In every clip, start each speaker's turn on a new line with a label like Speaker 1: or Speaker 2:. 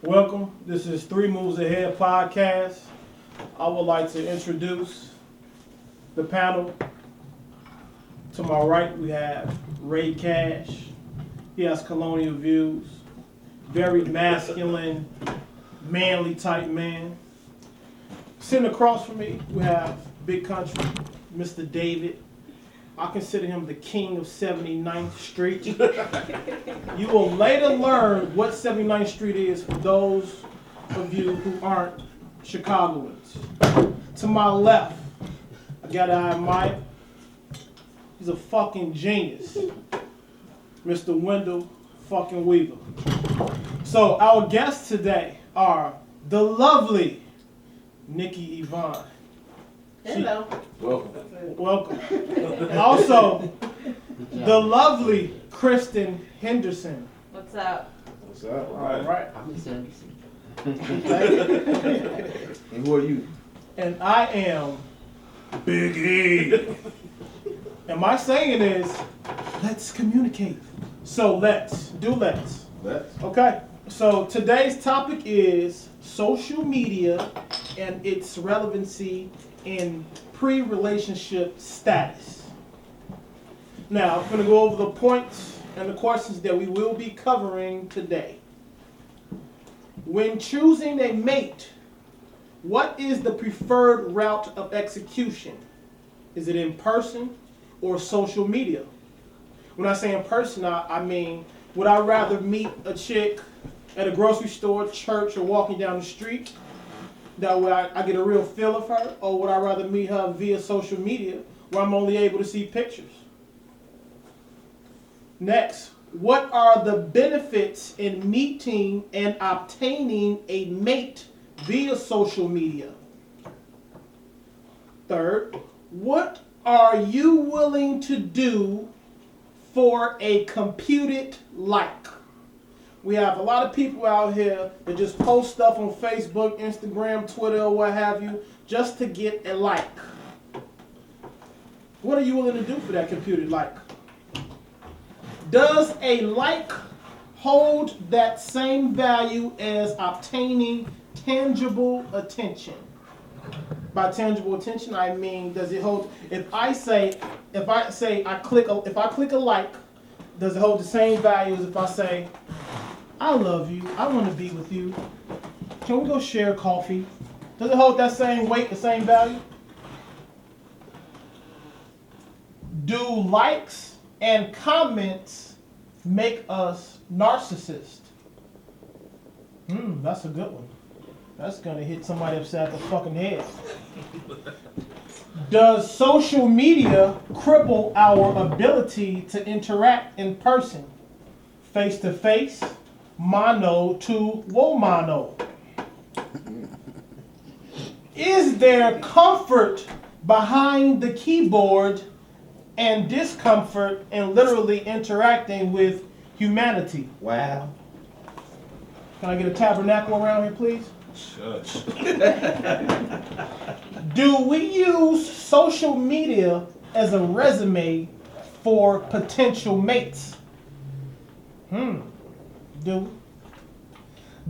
Speaker 1: Welcome. This is Three Moves Ahead podcast. I would like to introduce the panel. To my right, we have Ray Cash. He has colonial views. Very masculine, manly type man. Sitting across from me, we have Big Country, Mr. David. I consider him the king of 79th Street. You will later learn what 79th Street is for those of you who aren't Chicagoans. To my left, I got to admire. He's a fucking genius. Mr. Wendell fucking Weaver. So our guests today are the lovely Nikki Yvonne.
Speaker 2: Hello.
Speaker 1: Welcome. And also, the lovely Kristen Henderson.
Speaker 2: What's up?
Speaker 3: What's up?
Speaker 1: All right.
Speaker 4: I'm Miss Anderson.
Speaker 3: And who are you?
Speaker 1: And I am Big E. And my saying is, let's communicate. So let's.
Speaker 3: Let's.
Speaker 1: Okay. So today's topic is social media and its relevancy in pre-relationship status. Now, I'm going to go over the points and the questions that we will be covering today. When choosing a mate, what is the preferred route of execution? Is it in person or social media? When I say in person, I mean, would I rather meet a chick at a grocery store, church, or walking down the street? That way I get a real feel of her, or would I rather meet her via social media where I'm only able to see pictures? Next, what are the benefits in meeting and obtaining a mate via social media? Third, what are you willing to do for a computed like? We have a lot of people out here that just post stuff on Facebook, Instagram, Twitter, or what have you, just to get a like. What are you willing to do for that computed like? Does a like hold that same value as obtaining tangible attention? By tangible attention, I mean, does it hold? If I click a like, does it hold the same value as if I say, I love you, I want to be with you, can we go share coffee? Does it hold that same weight, the same value? Do likes and comments make us narcissists? That's a good one. That's going to hit somebody upside the fucking head. Does social media cripple our ability to interact in person, face to face, mono to womano? Is there comfort behind the keyboard and discomfort in literally interacting with humanity?
Speaker 3: Wow.
Speaker 1: Can I get a tabernacle around here, please?
Speaker 3: Shush.
Speaker 1: Do we use social media as a resume for potential mates?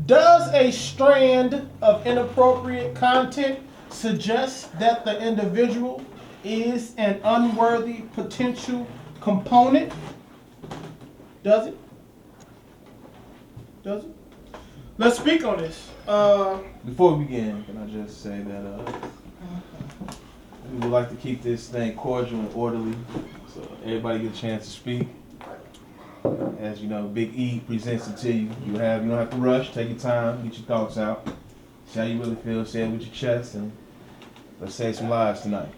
Speaker 1: Does a strand of inappropriate content suggest that the individual is an unworthy potential component? Does it? Does it? Let's speak on this.
Speaker 3: Before we begin, can I just say that we would like to keep this thing cordial and orderly, so everybody get a chance to speak. As you know, Big E presents it to you. You don't have to rush. Take your time. Get your thoughts out. See how you really feel. Say it with your chest, and let's save some lives tonight.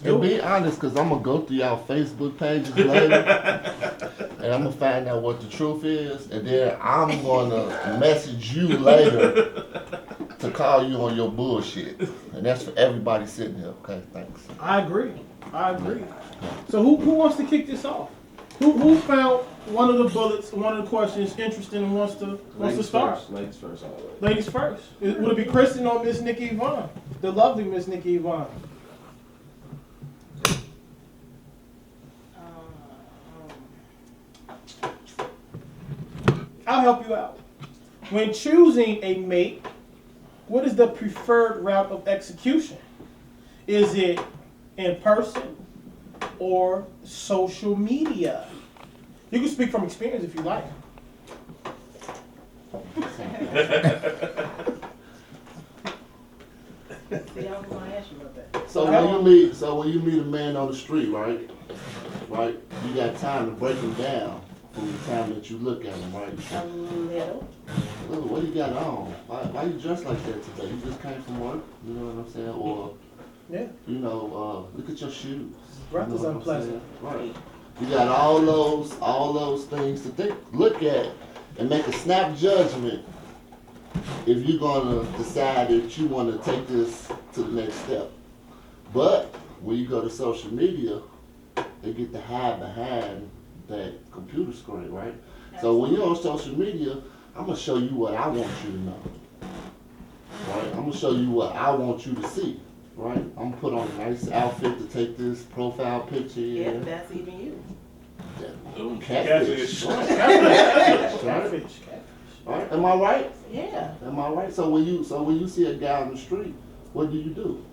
Speaker 4: And be honest, because I'm going to go through y'all Facebook pages later, and I'm going to find out what the truth is, and then I'm going to message you later to call you on your bullshit. And that's for everybody sitting here. Okay, thanks.
Speaker 1: I agree. So who wants to kick this off? Who found one of the bullets, one of the questions interesting and wants to start?
Speaker 3: First. Ladies first, always.
Speaker 1: Ladies first. Would it be Kristen or Miss Nikki Yvonne? The lovely Miss Nikki Yvonne. I'll help you out. When choosing a mate, what is the preferred route of execution? Is it in person or social media? You can speak from experience if you like.
Speaker 2: See, I was gonna ask you about that.
Speaker 4: So when you meet a man on the street, right? Right, you got time to break him down from the time that you look at him, right?
Speaker 2: A little.
Speaker 4: Look, what you got on? Why you dressed like that today? You just came from work, you know what I'm saying? Or
Speaker 1: Yeah.
Speaker 4: you know, look at your shoes.
Speaker 1: Breath
Speaker 4: You know
Speaker 1: is
Speaker 4: what I'm
Speaker 1: unpleasant.
Speaker 4: saying? Right. You got all those things to look at, and make a snap judgment if you're gonna decide that you want to take this to the next step. But when you go to social media, they get to hide behind that computer screen, right? So when you're on social media, I'm gonna show you what I want you to know. Right? I'm gonna show you what I want you to see. Right? I'm gonna put on a nice outfit to take this profile picture.
Speaker 2: If that's even you.
Speaker 4: Catfish. Right?
Speaker 1: Catfish.
Speaker 4: Right?
Speaker 1: Catfish.
Speaker 4: Right? Am I right?
Speaker 2: Yeah.
Speaker 4: Am I right? So when you see a guy on the street, what do?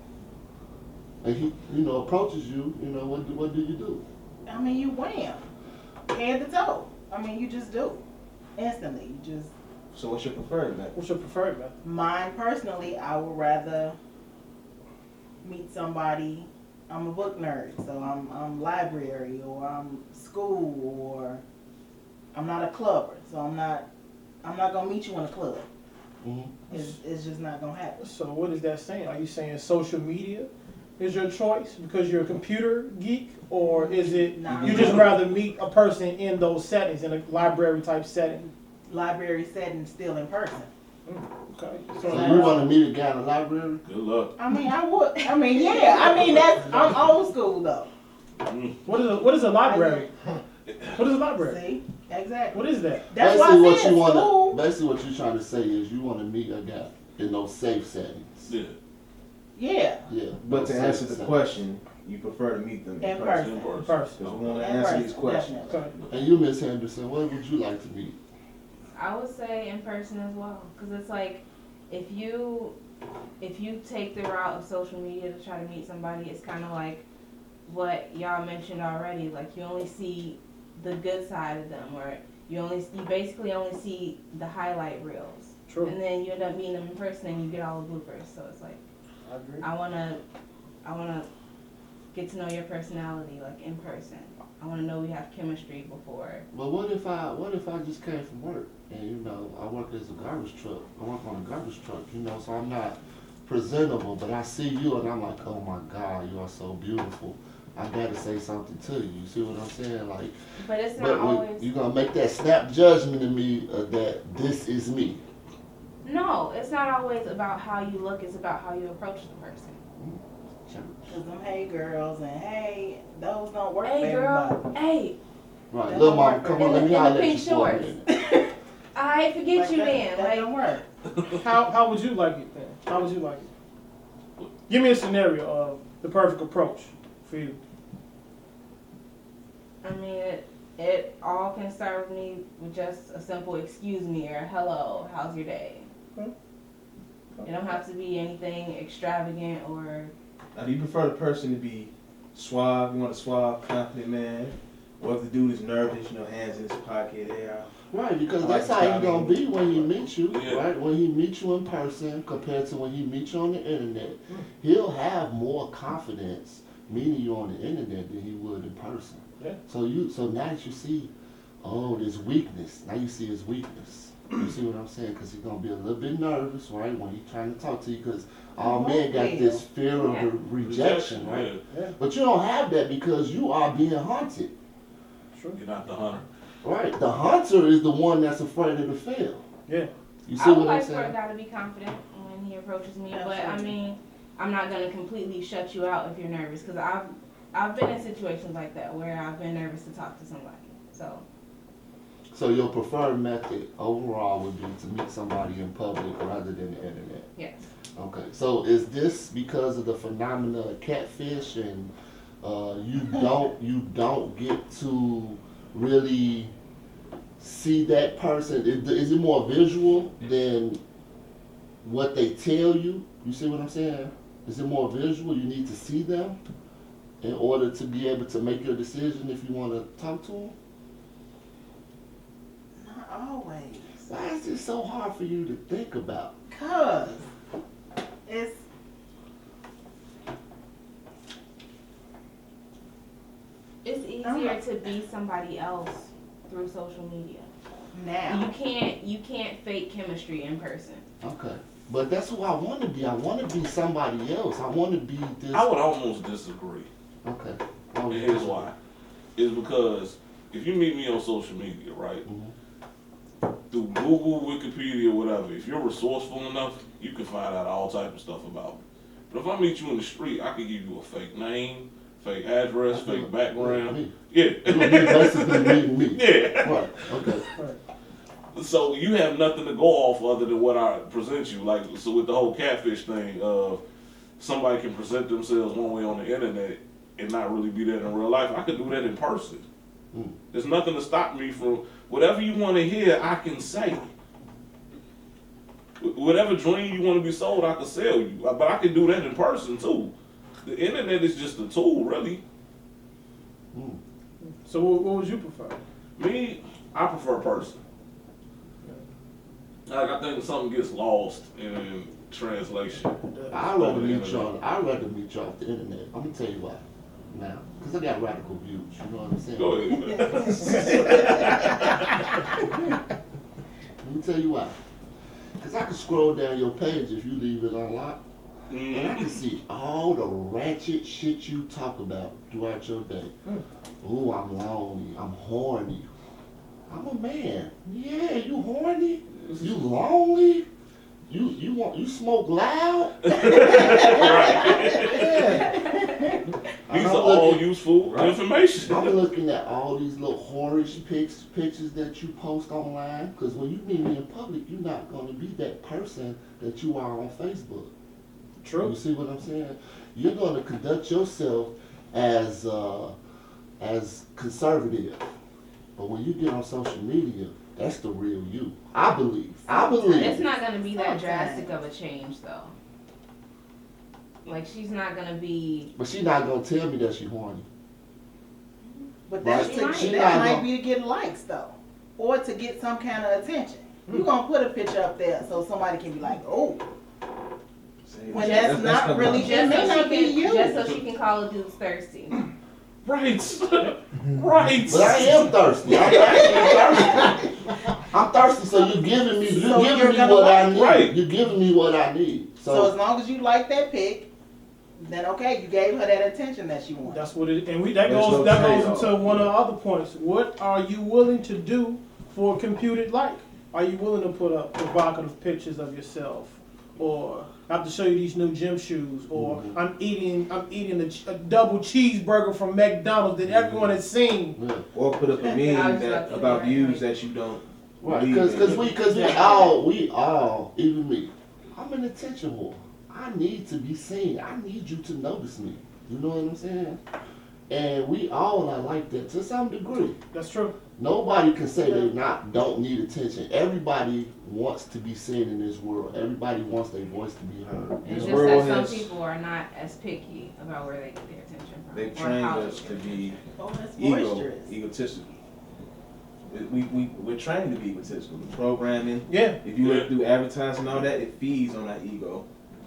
Speaker 4: And he, approaches you. What do you do?
Speaker 2: I mean, you wham. Head to toe. I mean, you just do. Instantly. You just.
Speaker 3: So what's your preferred method?
Speaker 1: What's your preferred method?
Speaker 2: Mine personally, I would rather meet somebody. I'm a book nerd, so I'm library, or I'm school, or I'm not a clubber, so I'm not gonna meet you in a club.
Speaker 4: Mhm.
Speaker 2: It's just not gonna happen.
Speaker 1: So what is that saying? Are you saying social media is your choice because you're a computer geek, or is it
Speaker 2: Nah.
Speaker 1: you just rather meet a person in those settings, in a library type setting?
Speaker 2: Library setting still in person.
Speaker 1: Okay.
Speaker 4: So you want to meet a guy in the library?
Speaker 5: Good luck.
Speaker 2: I mean, I would. I mean, yeah. I mean, I'm old school though.
Speaker 1: What is a library? What is a library?
Speaker 2: See, exactly.
Speaker 1: What is that?
Speaker 2: That's
Speaker 4: basically
Speaker 2: why I
Speaker 4: what
Speaker 2: said
Speaker 4: you want
Speaker 2: school.
Speaker 4: to. Basically, what you're trying to say is you want to meet a guy in those safe settings.
Speaker 5: Yeah.
Speaker 2: Yeah,
Speaker 4: Yeah.
Speaker 3: But
Speaker 4: those
Speaker 3: to
Speaker 4: safe
Speaker 3: answer the
Speaker 4: settings.
Speaker 3: question, you prefer to meet them
Speaker 2: in
Speaker 3: in person.
Speaker 2: person.
Speaker 5: In person.
Speaker 1: First.
Speaker 3: Because we want to
Speaker 2: In
Speaker 3: answer
Speaker 2: person,
Speaker 3: these questions.
Speaker 2: definitely.
Speaker 1: Okay.
Speaker 4: And you, Miss Henderson, what would you like to meet?
Speaker 6: I would say in person as well, because it's like if you take the route of social media to try to meet somebody, it's kind of like what y'all mentioned already. Like you only see the good side of them, or you basically only see the highlight reels,
Speaker 1: True.
Speaker 6: and then you end up meeting them in person and you get all the bloopers. So it's like
Speaker 1: I agree.
Speaker 6: I wanna get to know your personality like in person. I wanna know we have chemistry before.
Speaker 4: But what if I just came from work and I work as a garbage truck. I work on a garbage truck, so I'm not presentable, but I see you and I'm like, oh my God, you are so beautiful. I gotta say something to you. You see what I'm saying? Like,
Speaker 6: But it's not always.
Speaker 4: you're gonna make that snap judgment of me that this is me.
Speaker 6: No, it's not always about how you look, it's about how you approach the person.
Speaker 2: Cause them hey girls and hey, those don't work for
Speaker 6: Hey girl,
Speaker 2: everybody.
Speaker 6: hey,
Speaker 4: Right,
Speaker 2: That
Speaker 4: little
Speaker 2: don't
Speaker 4: mama,
Speaker 2: work
Speaker 4: come
Speaker 2: for
Speaker 4: on,
Speaker 2: me.
Speaker 4: let me
Speaker 6: In the
Speaker 4: holler at
Speaker 6: pink
Speaker 4: you for a
Speaker 6: shorts.
Speaker 4: minute.
Speaker 6: I forget
Speaker 2: Like
Speaker 6: you
Speaker 2: that,
Speaker 6: then.
Speaker 2: That
Speaker 6: Like,
Speaker 2: don't work.
Speaker 1: How would you like it then? How would you like it? Give me a scenario of the perfect approach for you.
Speaker 6: I mean, it all can start with me with just a simple excuse me or hello, how's your day? It don't have to be anything extravagant or.
Speaker 3: Now, do you prefer the person to be suave? You want a suave, confident man? Or if the dude is nervous, hands in his pocket, hair.
Speaker 4: Right, because
Speaker 3: I like
Speaker 4: that's how
Speaker 3: the
Speaker 4: he's gonna be when he meets you,
Speaker 5: Yeah.
Speaker 4: right? When he meets you in person compared to when he meets you on the internet, he'll have more confidence meeting you on the internet than he would in person.
Speaker 1: Yeah.
Speaker 4: So now that you see, there's weakness. Now you see his weakness. You see what I'm saying? Because he's gonna be a little bit nervous, right, when he's trying to talk to you. Because all men got this fear of the rejection, right?
Speaker 1: Yeah.
Speaker 4: But you don't have that because you are being haunted.
Speaker 1: True.
Speaker 5: You're not the hunter.
Speaker 4: Right, the hunter is the one that's afraid of the fail.
Speaker 1: Yeah.
Speaker 4: You see
Speaker 6: I would
Speaker 4: what I'm
Speaker 6: like for a
Speaker 4: saying?
Speaker 6: guy to be confident when he approaches me, but I
Speaker 2: Absolutely.
Speaker 6: mean, I'm not gonna completely shut you out if you're nervous, because I've been in situations like that where I've been nervous to talk to somebody.
Speaker 4: So your preferred method overall would be to meet somebody in public rather than the internet.
Speaker 6: Yes.
Speaker 4: Okay, so is this because of the phenomena of catfish and you don't get to really see that person? Is it more visual than what they tell you? You see what I'm saying? Is it more visual? You need to see them in order to be able to make your decision if you want to talk to them?
Speaker 2: Not always.
Speaker 4: Why is it so hard for you to think about?
Speaker 2: Cause it's
Speaker 6: It's easier to be somebody else through social media.
Speaker 2: now.
Speaker 6: You can't fake chemistry in person.
Speaker 4: Okay. But that's who I want to be. I want to be somebody else. I want to be this.
Speaker 5: I would almost disagree.
Speaker 4: Okay.
Speaker 5: And here's why. It's because if you meet me on social media, right? Through Google, Wikipedia, whatever, if you're resourceful enough, you can find out all type of stuff about me. But if I meet you in the street, I could give you a fake name, fake address, fake background. Yeah.
Speaker 4: It'll be basically meeting me.
Speaker 5: Yeah.
Speaker 4: Right. Okay.
Speaker 5: So you have nothing to go off other than what I present you. Like, so with the whole catfish thing of somebody can present themselves one way on the internet and not really be that in real life, I could do that in person. There's nothing to stop me from, whatever you want to hear, I can say. Whatever dream you want to be sold, I can sell you. But I can do that in person too. The internet is just a tool, really.
Speaker 1: So what would you prefer?
Speaker 5: Me, I prefer person. Like, I think something gets lost in translation.
Speaker 4: I'd rather meet you off the internet. I'm gonna tell you why. Now, because I got radical views. You know what I'm saying?
Speaker 5: Go ahead, man.
Speaker 4: Let me tell you why. Because I can scroll down your page if you leave it unlocked, and I can see all the ratchet shit you talk about throughout your day. Ooh, I'm lonely. I'm horny. I'm a man. Yeah, you horny? You lonely? You smoke loud?
Speaker 5: These are all useful information.
Speaker 4: I'm looking at all these little whorish pictures that you post online, because when you meet me in public, you're not going to be that person that you are on Facebook.
Speaker 1: True.
Speaker 4: You see what I'm saying? You're going to conduct yourself as conservative, but when you get on social media, that's the real you. I believe.
Speaker 6: It's not gonna be that
Speaker 2: Sometimes.
Speaker 6: drastic of a change though. Like she's not gonna be.
Speaker 4: But she's not going to tell me that she's horny.
Speaker 2: But that's
Speaker 6: She might.
Speaker 2: that might be to get likes though, or to get some kind of attention. You're gonna put a picture up there so somebody can be like, oh. When that's not really, it may not be you.
Speaker 6: Just so she can call a dude thirsty.
Speaker 5: Right. Right.
Speaker 4: But I am thirsty. I'm actually thirsty. I'm thirsty, so you're giving me what I need.
Speaker 5: Right.
Speaker 4: You're giving me what I need.
Speaker 2: So as long as you like that pic, then okay, you gave her that attention that she wanted.
Speaker 1: That's what it. And that
Speaker 3: There's
Speaker 1: goes
Speaker 3: no
Speaker 1: into
Speaker 3: trade-off.
Speaker 1: one of the other points. What are you willing to do for a computed like? Are you willing to put up provocative pictures of yourself, or I have to show you these new gym shoes, or I'm eating a double cheeseburger from McDonald's that everyone has seen.
Speaker 4: Yeah.
Speaker 3: Or put up a
Speaker 6: I
Speaker 3: meme
Speaker 6: was
Speaker 3: that
Speaker 6: about to
Speaker 3: about
Speaker 6: say
Speaker 3: views
Speaker 6: that.
Speaker 3: that you don't.
Speaker 4: Right,
Speaker 3: believe
Speaker 4: because
Speaker 3: in.
Speaker 4: we all, even me, I'm an attention whore. I need to be seen. I need you to notice me. You know what I'm saying? And we all are like that to some degree.
Speaker 1: That's true.
Speaker 4: Nobody can say they don't need attention. Everybody wants to be seen in this world. Everybody wants their voice to be heard.
Speaker 6: It's
Speaker 3: This
Speaker 6: just
Speaker 3: world
Speaker 6: that
Speaker 3: has-
Speaker 6: some people are not as picky about where they get their attention from.
Speaker 3: They've
Speaker 6: or
Speaker 3: trained
Speaker 6: how
Speaker 3: us
Speaker 6: they
Speaker 3: to
Speaker 6: get it.
Speaker 3: be
Speaker 2: Oh, that's boisterous.
Speaker 3: egotistical. We're trained to be egotistical. The programming,
Speaker 1: Yeah.
Speaker 3: if you look through advertising and all that, it feeds on that ego.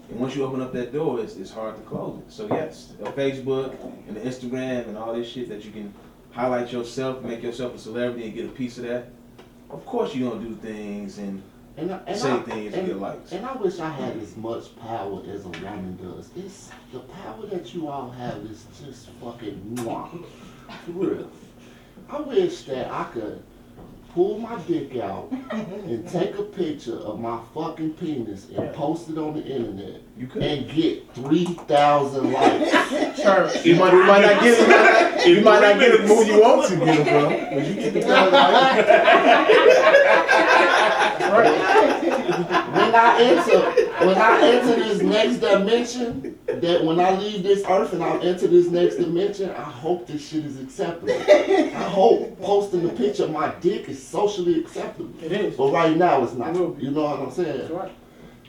Speaker 3: And once you open up that door, it's hard to close it. So yes, Facebook and the Instagram and all this shit that you can highlight yourself, make yourself a celebrity and get a piece of that. Of course you're gonna do things and say things to get likes.
Speaker 4: And I wish I had as much power as a woman does. It's the power that you all have is just fucking mwah. For real. I wish that I could pull my dick out and take a picture of my fucking penis and post it on the internet
Speaker 3: You could.
Speaker 4: and get 3,000 likes.
Speaker 1: Sure.
Speaker 3: You might not get it. You might not get it when you want to get it, bro. But you get the
Speaker 4: When I enter when I enter this next dimension, that when I leave this earth and I enter this next dimension, I hope this shit is acceptable. I hope posting the picture of my dick is socially acceptable.
Speaker 1: It is.
Speaker 4: But right now it's not.
Speaker 1: It will be.
Speaker 4: You know what I'm saying?
Speaker 1: That's right.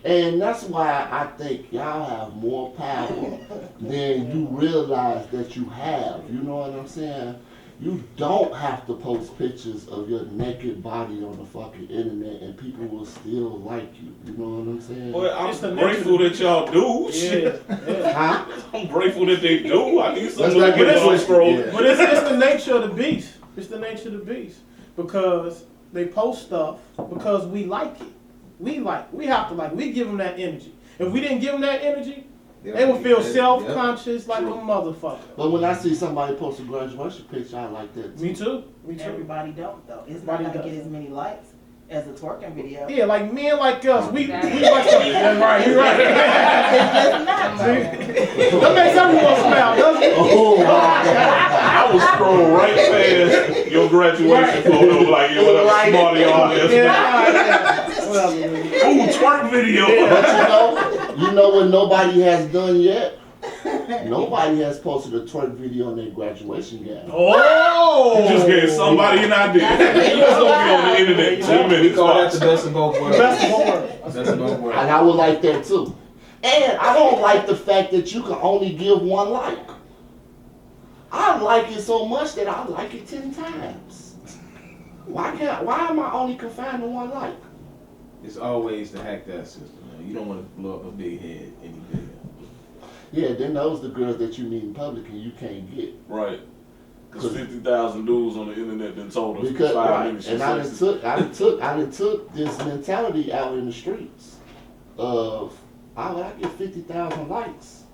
Speaker 4: And that's why I think y'all have more power than you realize that you have. You know what I'm saying? You don't have to post pictures of your naked body on the fucking internet and people will still like you. You know what I'm saying?
Speaker 5: Well,
Speaker 1: It's the
Speaker 5: I'm grateful
Speaker 1: nature-
Speaker 5: that y'all do.
Speaker 1: Yeah,
Speaker 5: Shit.
Speaker 1: yeah.
Speaker 4: Huh?
Speaker 5: I'm grateful that they do. I need some
Speaker 3: Let's
Speaker 5: little
Speaker 3: not get
Speaker 5: bit
Speaker 3: it
Speaker 5: of
Speaker 3: twisted,
Speaker 5: scroll.
Speaker 3: yeah.
Speaker 1: But it's the nature of the beast. It's the nature of the beast. Because they post stuff because we like it. We have to like it. We give them that energy. If we didn't give them that energy, they would feel self-conscious like a motherfucker.
Speaker 4: But when I see somebody post a graduation picture, I like that too.
Speaker 1: Me too. Me too.
Speaker 2: Everybody don't though. It's not
Speaker 1: Everybody
Speaker 2: gonna
Speaker 1: does.
Speaker 2: get as many likes as a twerking video.
Speaker 1: Yeah, like men like us, we like
Speaker 6: Exactly.
Speaker 1: that's right, you're right.
Speaker 2: It's not though.
Speaker 1: That makes everyone smile, doesn't it?
Speaker 4: Oh my God.
Speaker 5: I was scrolling right past your graduation photo, like, yeah, whatever, smarty all this.
Speaker 1: Yeah, whatever.
Speaker 5: Ooh, twerk video.
Speaker 4: But you know what nobody has done yet? Nobody has posted a twerk video on their graduation gown.
Speaker 1: Oh!
Speaker 5: You just gave somebody an idea. You just gonna be on the internet in 10
Speaker 3: We
Speaker 5: minutes.
Speaker 3: call that the best of both worlds.
Speaker 1: Best of both worlds.
Speaker 3: Best of both worlds.
Speaker 4: And I would like that too. And I don't like the fact that you can only give one like. I like it so much that I like it 10 times. Why am I only confined to one like?
Speaker 3: It's always the hack that system, man. You don't want to blow up a big head any bigger.
Speaker 4: Yeah, then those the girls that you meet in public and you can't get.
Speaker 5: Right. Because 50,000 dudes on the internet then told us
Speaker 4: Because
Speaker 5: 5
Speaker 4: right,
Speaker 5: minutes.
Speaker 4: and I done took this mentality out in the streets of I get 50,000 likes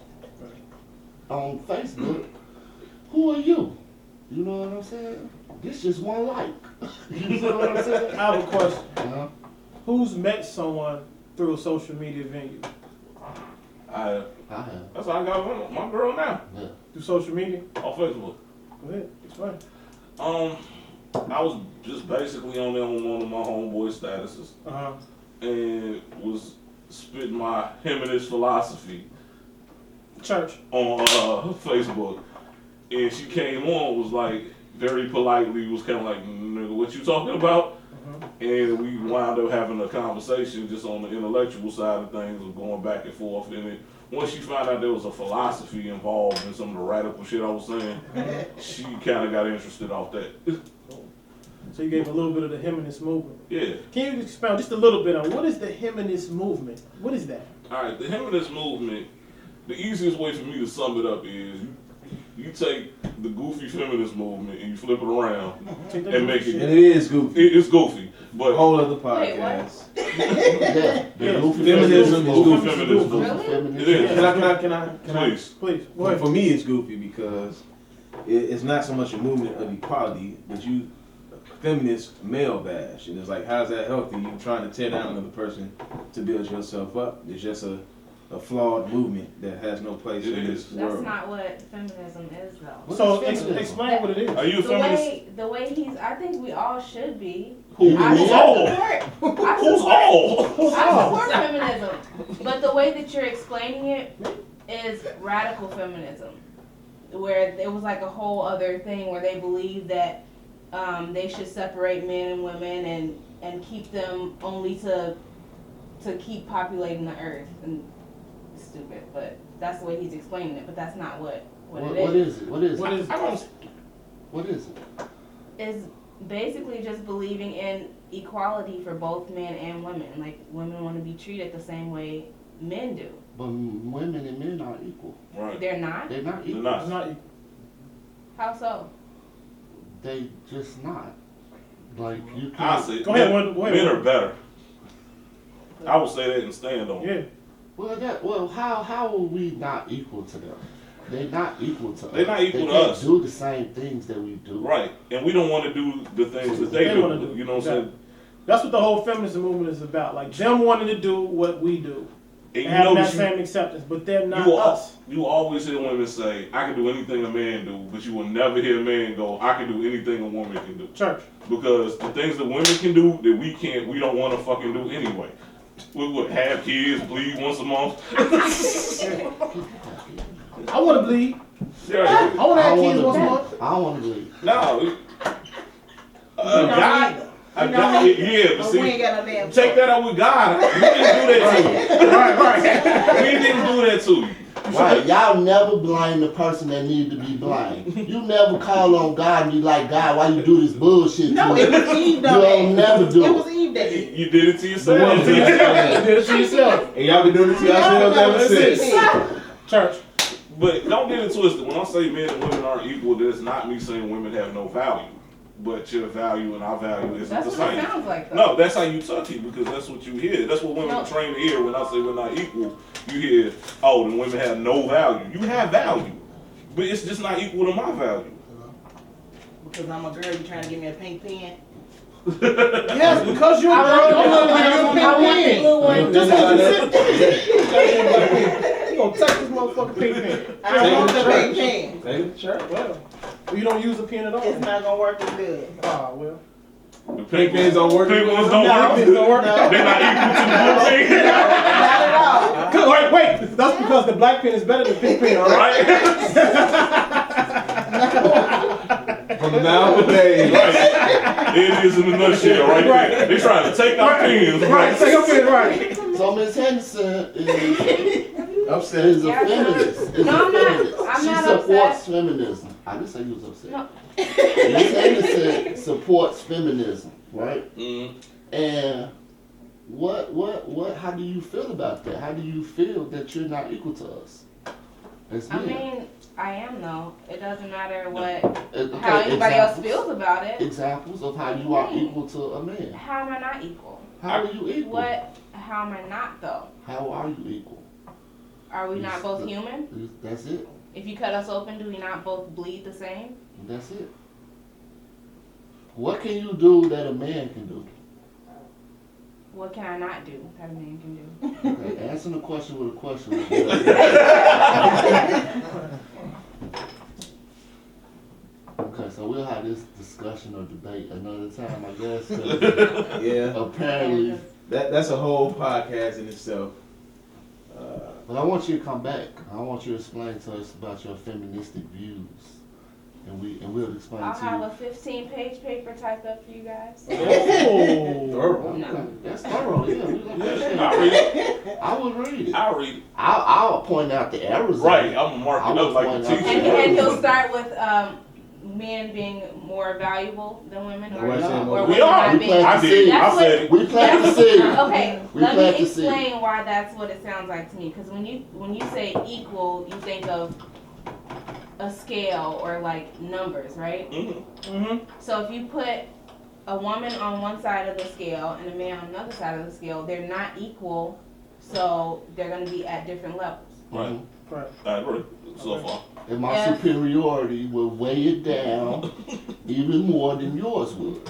Speaker 4: on Facebook. Who are you? You know what I'm saying? This just one like. You know what I'm saying?
Speaker 1: I have a question.
Speaker 4: Uh-huh.
Speaker 1: Who's met someone through a social media venue?
Speaker 5: I have.
Speaker 4: I have.
Speaker 5: That's how I got my girl now
Speaker 4: Yeah.
Speaker 1: Through social media?
Speaker 5: on Facebook.
Speaker 1: Go ahead, explain.
Speaker 5: I was just basically on there on one of my homeboy statuses
Speaker 1: Uh-huh.
Speaker 5: and was spitting my feminist philosophy
Speaker 1: Church.
Speaker 5: on Facebook. And she came on, was like, very politely, was kind of like, nigga, what you talking about? And we wound up having a conversation just on the intellectual side of things, of going back and forth. And then once she found out there was a philosophy involved in some of the radical shit I was saying, she kind of got interested off that.
Speaker 1: So you gave a little bit of the Heminist movement.
Speaker 5: Yeah.
Speaker 1: Can you expound just a little bit on what is the Heminist movement? What is that?
Speaker 5: All right, the feminist movement, the easiest way for me to sum it up is you take the goofy feminist movement and you flip it around and make
Speaker 3: And
Speaker 5: it,
Speaker 3: it is goofy.
Speaker 5: it's goofy, but
Speaker 3: Whole other
Speaker 6: Wait, what?
Speaker 3: podcast.
Speaker 4: Yeah. The
Speaker 1: Yeah.
Speaker 4: goofy
Speaker 3: Feminism is
Speaker 5: goofy
Speaker 3: goofy.
Speaker 5: feminism.
Speaker 6: Really?
Speaker 4: Feminism.
Speaker 5: It is.
Speaker 3: Can I?
Speaker 5: Please.
Speaker 1: Please, go
Speaker 3: Well,
Speaker 1: ahead.
Speaker 3: for me, it's goofy because it's not so much a movement of equality, but you feminist male bash, and it's like, how's that healthy? You trying to tear down another person to build yourself up. It's just a flawed movement that has no place
Speaker 5: It
Speaker 3: in
Speaker 5: is.
Speaker 3: this
Speaker 6: That's
Speaker 3: world.
Speaker 6: not what feminism is, though.
Speaker 4: What
Speaker 1: So
Speaker 4: is feminism?
Speaker 1: explain what it is.
Speaker 5: Are you a
Speaker 6: The
Speaker 5: feminist?
Speaker 6: way he's, I think we all should be.
Speaker 5: Who?
Speaker 6: I
Speaker 5: Who's all?
Speaker 6: support
Speaker 5: Who's all?
Speaker 6: I support feminism, but the way that you're explaining it is radical feminism, where it was like a whole other thing where they believe that they should separate men and women and keep them only to keep populating the earth. And it's stupid, but that's the way he's explaining it. But that's not what it
Speaker 4: What
Speaker 6: is.
Speaker 4: is it? What is
Speaker 1: What
Speaker 4: it?
Speaker 1: is
Speaker 5: I don't.
Speaker 4: What is it?
Speaker 6: Is basically just believing in equality for both men and women. Like women want to be treated the same way men do.
Speaker 4: But women and men are equal.
Speaker 5: Right.
Speaker 6: They're not.
Speaker 4: They're not
Speaker 5: They're
Speaker 4: equal.
Speaker 5: not.
Speaker 1: It's not
Speaker 6: How so?
Speaker 4: They just not. Like you
Speaker 5: I
Speaker 4: can't.
Speaker 5: say
Speaker 1: Go ahead,
Speaker 5: men,
Speaker 1: go ahead.
Speaker 5: men are better. I will say that and stand on it.
Speaker 1: yeah.
Speaker 4: Well, how are we not equal to them? They're not equal to us.
Speaker 5: They're not equal
Speaker 4: they
Speaker 5: to
Speaker 4: can't
Speaker 5: us.
Speaker 4: do the same things that we do.
Speaker 5: Right. And we don't want to do the things that they
Speaker 1: They
Speaker 5: do.
Speaker 1: wanna do.
Speaker 5: You know what I'm saying?
Speaker 1: That's what the whole feminism movement is about. Like them wanting to do what we do.
Speaker 5: And you
Speaker 1: Having
Speaker 5: know
Speaker 1: that
Speaker 5: that
Speaker 1: same acceptance, but they're not
Speaker 5: you,
Speaker 1: us.
Speaker 5: you always hear women say, I can do anything a man do, but you will never hear a man go, I can do anything a woman can do.
Speaker 1: Church.
Speaker 5: Because the things that women can do that we can't, we don't want to fucking do anyway. We would have kids, bleed once a month.
Speaker 1: I want to bleed.
Speaker 5: Yeah.
Speaker 1: I want to
Speaker 4: I
Speaker 1: have
Speaker 4: don't
Speaker 1: kids
Speaker 4: wanna
Speaker 1: once a
Speaker 4: bleed.
Speaker 1: month.
Speaker 4: I don't want to bleed.
Speaker 5: No.
Speaker 2: We
Speaker 5: A
Speaker 2: don't
Speaker 5: guy,
Speaker 2: either.
Speaker 5: a
Speaker 2: We
Speaker 5: guy,
Speaker 2: don't either.
Speaker 5: yeah, but
Speaker 2: But we ain't
Speaker 5: see,
Speaker 2: got no damn
Speaker 5: take
Speaker 2: choice.
Speaker 5: that out with God. We didn't do that to you.
Speaker 1: Right.
Speaker 5: We didn't do that to you.
Speaker 4: Right, y'all never blame the person that need to be blamed. You never call on God and be like, God, why you do this bullshit to
Speaker 2: No,
Speaker 4: me?
Speaker 2: it was Eve
Speaker 4: You
Speaker 2: done
Speaker 4: don't
Speaker 2: that.
Speaker 4: never do
Speaker 2: It
Speaker 4: it.
Speaker 2: was Eve that did it.
Speaker 5: You did it to yourself.
Speaker 3: The woman did it.
Speaker 1: You did it to yourself.
Speaker 3: And y'all been doing it to yourselves ever
Speaker 1: That's
Speaker 3: since.
Speaker 1: it. Church.
Speaker 5: But don't get it twisted. When I say men and women aren't equal, that's not me saying women have no value. But your value and our value isn't
Speaker 6: That's
Speaker 5: the
Speaker 6: what it
Speaker 5: same.
Speaker 6: sounds like, though.
Speaker 5: No, that's how you took it because that's what you hear. That's what women are trained to hear. When I say we're not equal, you hear, oh, the women have no value. You have value, but it's just not equal to my value.
Speaker 2: Because I'm a girl, you trying to give me a pink pen?
Speaker 1: Yes, because you're a girl, I'm gonna give you a
Speaker 6: I want the
Speaker 1: pink
Speaker 6: blue
Speaker 1: pen.
Speaker 6: one.
Speaker 1: Just because you sit you gonna take this motherfucking pink pen.
Speaker 2: I want the pink pen.
Speaker 3: Take it to church.
Speaker 1: Well, you don't use a pen at all.
Speaker 2: It's not gonna work as good.
Speaker 1: Ah, well.
Speaker 5: The
Speaker 3: Pink pens don't work.
Speaker 5: Pink ones don't
Speaker 1: Nah,
Speaker 5: work.
Speaker 1: pens don't work.
Speaker 2: No.
Speaker 5: They're not equal to the blue pink.
Speaker 2: Not at all.
Speaker 1: Wait, that's because the black pen is better than pink pen, alright?
Speaker 3: From the nowadays.
Speaker 5: Right. It is in a nutshell right there. They're trying to take our pens.
Speaker 1: Right, take a pen, right.
Speaker 4: So Miss Henderson is
Speaker 3: Upset.
Speaker 4: a
Speaker 6: Yeah,
Speaker 4: feminist. Is
Speaker 6: No,
Speaker 4: a
Speaker 6: I'm not.
Speaker 4: feminist.
Speaker 6: I'm
Speaker 4: She
Speaker 6: not
Speaker 4: supports
Speaker 6: upset.
Speaker 4: feminism. I didn't say you was upset.
Speaker 6: No.
Speaker 4: Miss Henderson supports feminism, right?
Speaker 5: Mm.
Speaker 4: And how do you feel about that? How do you feel that you're not equal to us? As
Speaker 6: I
Speaker 4: men?
Speaker 6: mean, I am though. It doesn't matter what
Speaker 4: Okay,
Speaker 6: how anybody else
Speaker 4: examples.
Speaker 6: feels about it.
Speaker 4: Examples of how you are equal to a man.
Speaker 6: How am I not equal?
Speaker 4: How are you equal?
Speaker 6: What? How am I not though?
Speaker 4: How are you equal?
Speaker 6: Are we not both human?
Speaker 4: That's it.
Speaker 6: If you cut us open, do we not both bleed the same?
Speaker 4: That's it. What can you do that a man can do?
Speaker 6: What can I not do that a man can do?
Speaker 4: Okay, answer the question with a question. Okay, so we'll have this discussion or debate another time, I guess. 'Cause
Speaker 3: Yeah.
Speaker 4: apparently,
Speaker 3: That's a whole podcast in itself.
Speaker 4: but I want you to come back. I want you to explain to us about your feministic views, and we'll explain
Speaker 6: I'll
Speaker 4: to
Speaker 6: have
Speaker 4: you.
Speaker 6: a 15-page paper typed up for you guys.
Speaker 1: Oh.
Speaker 4: Okay, that's thorough. Yeah, we appreciate
Speaker 5: I
Speaker 4: it.
Speaker 5: read it.
Speaker 4: I would read it.
Speaker 5: I read it.
Speaker 4: I'll point out the errors. of
Speaker 5: Right.
Speaker 4: it.
Speaker 5: I'm gonna mark
Speaker 4: I
Speaker 5: it up
Speaker 4: would
Speaker 5: like
Speaker 4: point
Speaker 5: a
Speaker 4: out
Speaker 5: teacher.
Speaker 6: And he'll start with men being more valuable than women, or,
Speaker 3: Why say more?
Speaker 6: or
Speaker 5: We
Speaker 6: women
Speaker 5: are.
Speaker 6: not
Speaker 4: We
Speaker 6: being.
Speaker 4: plan
Speaker 5: I
Speaker 4: to
Speaker 5: did.
Speaker 4: see.
Speaker 5: I
Speaker 6: That's
Speaker 5: said it.
Speaker 4: We plan to
Speaker 6: That's
Speaker 4: see.
Speaker 6: Okay,
Speaker 4: We
Speaker 6: let
Speaker 4: plan
Speaker 6: me
Speaker 4: to see.
Speaker 6: explain why that's what it sounds like to me. Because when you say equal, you think of a scale or like numbers, right?
Speaker 5: Mhm.
Speaker 6: So if you put a woman on one side of the scale and a man on the other side of the scale, they're not equal, so they're going to be at different levels.
Speaker 5: Right.
Speaker 1: Right.
Speaker 5: I agree. So far.
Speaker 4: And my
Speaker 6: Yeah.
Speaker 4: superiority will weigh it down even more than yours would.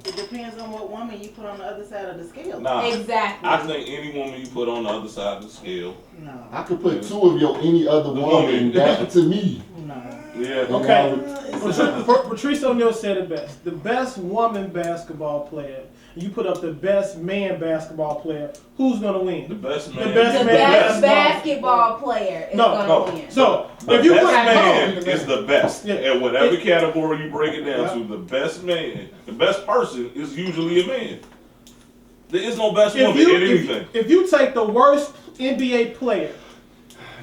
Speaker 2: It depends on what woman you put on the other side of the scale.
Speaker 5: Nah.
Speaker 6: Exactly.
Speaker 5: I think any woman you put on the other side of the scale.
Speaker 2: No.
Speaker 4: I could put two of your any other woman that to me.
Speaker 2: No.
Speaker 5: Yeah.
Speaker 1: Okay.
Speaker 2: It's
Speaker 1: Patrice O'Neal said it best. The best woman basketball player. You put up the best man basketball player. Who's gonna
Speaker 5: The
Speaker 1: win?
Speaker 5: best man.
Speaker 1: The best
Speaker 6: the
Speaker 1: man
Speaker 6: best
Speaker 1: basketball.
Speaker 6: basketball player is
Speaker 1: No,
Speaker 6: going to
Speaker 5: no.
Speaker 6: win.
Speaker 1: So
Speaker 5: The
Speaker 1: if you
Speaker 5: best
Speaker 1: put
Speaker 5: man is the best.
Speaker 1: Yeah.
Speaker 5: At whatever category you break it down
Speaker 1: Yeah.
Speaker 5: to, the best man, the best person is usually a man. There is no best
Speaker 1: if
Speaker 5: woman
Speaker 1: you
Speaker 5: in anything.
Speaker 1: if you take the worst NBA player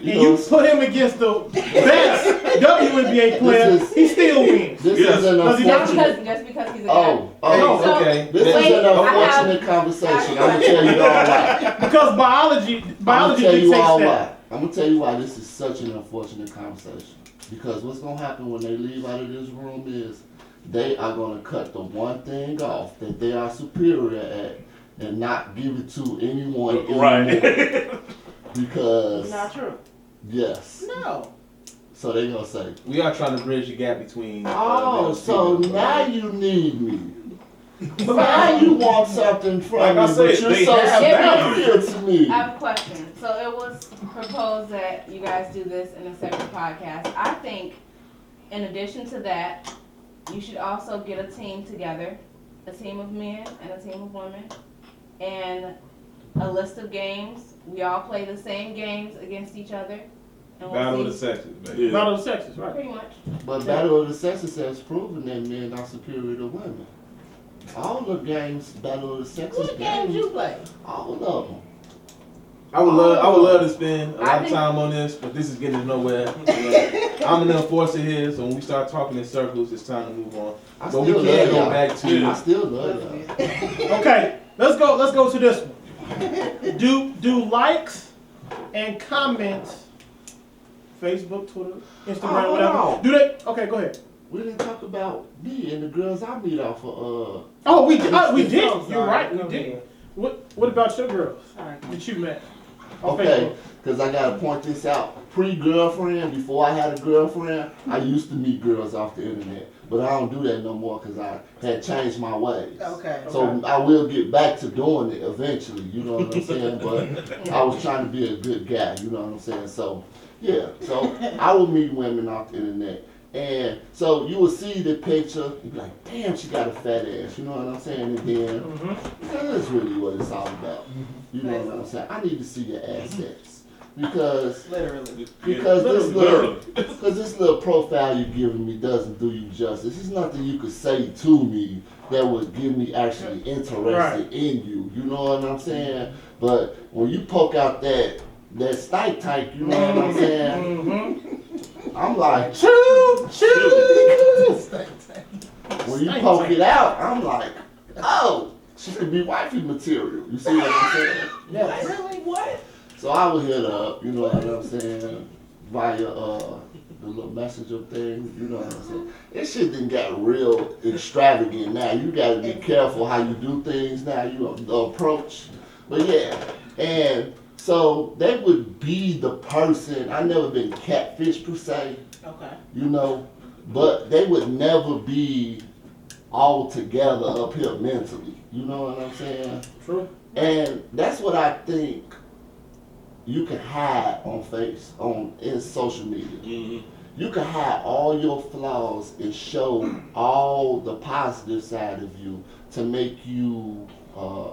Speaker 4: You
Speaker 1: and
Speaker 4: know,
Speaker 1: you put him against the best WNBA player,
Speaker 4: This is-
Speaker 1: he still wins.
Speaker 4: this
Speaker 5: Yes.
Speaker 4: is an
Speaker 1: Does he
Speaker 6: just
Speaker 4: unfortunate.
Speaker 6: because he's a
Speaker 4: Oh,
Speaker 3: Hey,
Speaker 4: oh.
Speaker 6: So-
Speaker 3: okay.
Speaker 4: This
Speaker 6: Wait,
Speaker 4: is an
Speaker 6: I have-
Speaker 4: unfortunate conversation. I'm gonna tell you all why.
Speaker 1: Because biology
Speaker 4: I'm gonna tell
Speaker 1: dictates
Speaker 4: you all
Speaker 1: that.
Speaker 4: why. I'm gonna tell you why this is such an unfortunate conversation. Because what's gonna happen when they leave out of this room is they are gonna cut the one thing off that they are superior at and not give it to anyone anymore.
Speaker 5: Right.
Speaker 4: Because
Speaker 2: not true.
Speaker 4: yes,
Speaker 2: No.
Speaker 4: so they gonna say,
Speaker 3: We are trying to bridge the gap between.
Speaker 4: oh,
Speaker 3: those
Speaker 4: so
Speaker 3: people.
Speaker 4: now you need me. Now you want something from
Speaker 5: Like
Speaker 4: me,
Speaker 5: I
Speaker 4: but
Speaker 5: said,
Speaker 4: you're
Speaker 5: they
Speaker 4: so
Speaker 5: have
Speaker 4: superior to me.
Speaker 6: I have a question. So it was proposed that you guys do this in a separate podcast. I think, in addition to that, you should also get a team together, a team of men and a team of women, and a list of games. We all play the same games against each other. And
Speaker 3: Battle of
Speaker 6: we'll
Speaker 3: the
Speaker 6: see.
Speaker 3: sexes, baby.
Speaker 5: Yeah.
Speaker 1: Battle of the sexes, right?
Speaker 6: Pretty much.
Speaker 4: But Battle of the Sexes has proven that men are superior to women. All the games, Battle of the Sexes
Speaker 2: What games you
Speaker 4: games,
Speaker 2: play?
Speaker 4: all of them.
Speaker 3: I would love to spend a lot of
Speaker 6: think-
Speaker 3: time on this, but this is getting nowhere. I'm an enforcer here, so when we start talking in circles, it's time to move on.
Speaker 4: I
Speaker 3: But we
Speaker 4: still
Speaker 3: can
Speaker 4: love
Speaker 3: go
Speaker 4: y'all.
Speaker 3: back
Speaker 4: I
Speaker 3: to
Speaker 4: still love y'all.
Speaker 1: Okay, let's go to this one. Do likes and comments, Facebook, Twitter, Instagram,
Speaker 4: Oh,
Speaker 1: whatever.
Speaker 4: no.
Speaker 1: Do they? Okay, go ahead.
Speaker 4: We didn't talk about me and the girls I meet off of.
Speaker 1: Oh, we did. We
Speaker 2: I'm
Speaker 1: did.
Speaker 2: sorry.
Speaker 1: You're right. We
Speaker 2: Go
Speaker 1: did.
Speaker 2: ahead.
Speaker 1: What about your girls
Speaker 2: Sorry.
Speaker 1: that you met on
Speaker 4: Okay,
Speaker 1: Facebook?
Speaker 4: because I gotta point this out. Pre-girlfriend, before I had a girlfriend, I used to meet girls off the internet, but I don't do that no more because I had changed my ways.
Speaker 2: Okay.
Speaker 4: So I will get back to doing it eventually, you know what I'm saying? But I was trying to be a good guy, you know what I'm saying? So, yeah, so I would meet women off the internet. And so you will see the picture, and be like, damn, she got a fat ass, you know what I'm saying? And then, that's really what it's all about. You know what I'm saying? I need to see your assets. Because
Speaker 2: Literally.
Speaker 4: this little profile you're giving me doesn't do you justice. There's nothing you could say to me that would give me actually interested
Speaker 1: Right.
Speaker 4: in you. You know what I'm saying? But when you poke out that stank tank, you know what I'm saying?
Speaker 1: Mm-hmm.
Speaker 4: I'm like,
Speaker 1: Choo, choo.
Speaker 4: when you poke it out, I'm like, oh, she could be wifey material. You see what I'm saying?
Speaker 1: Yes.
Speaker 2: Really? What?
Speaker 4: So I would hit her up, you know what I'm saying, via the little messenger thing, you know what I'm saying. This shit done got real extravagant now. You gotta be careful how you do things now, the approach. But yeah, and so they would be the person. I never been catfish per se,
Speaker 2: Okay.
Speaker 4: you know, but they would never be all together up here mentally. You know what I'm saying?
Speaker 1: True.
Speaker 4: And that's what I think you can hide in social media.
Speaker 5: Mhm.
Speaker 4: You can hide all your flaws and show all the positive side of you to make you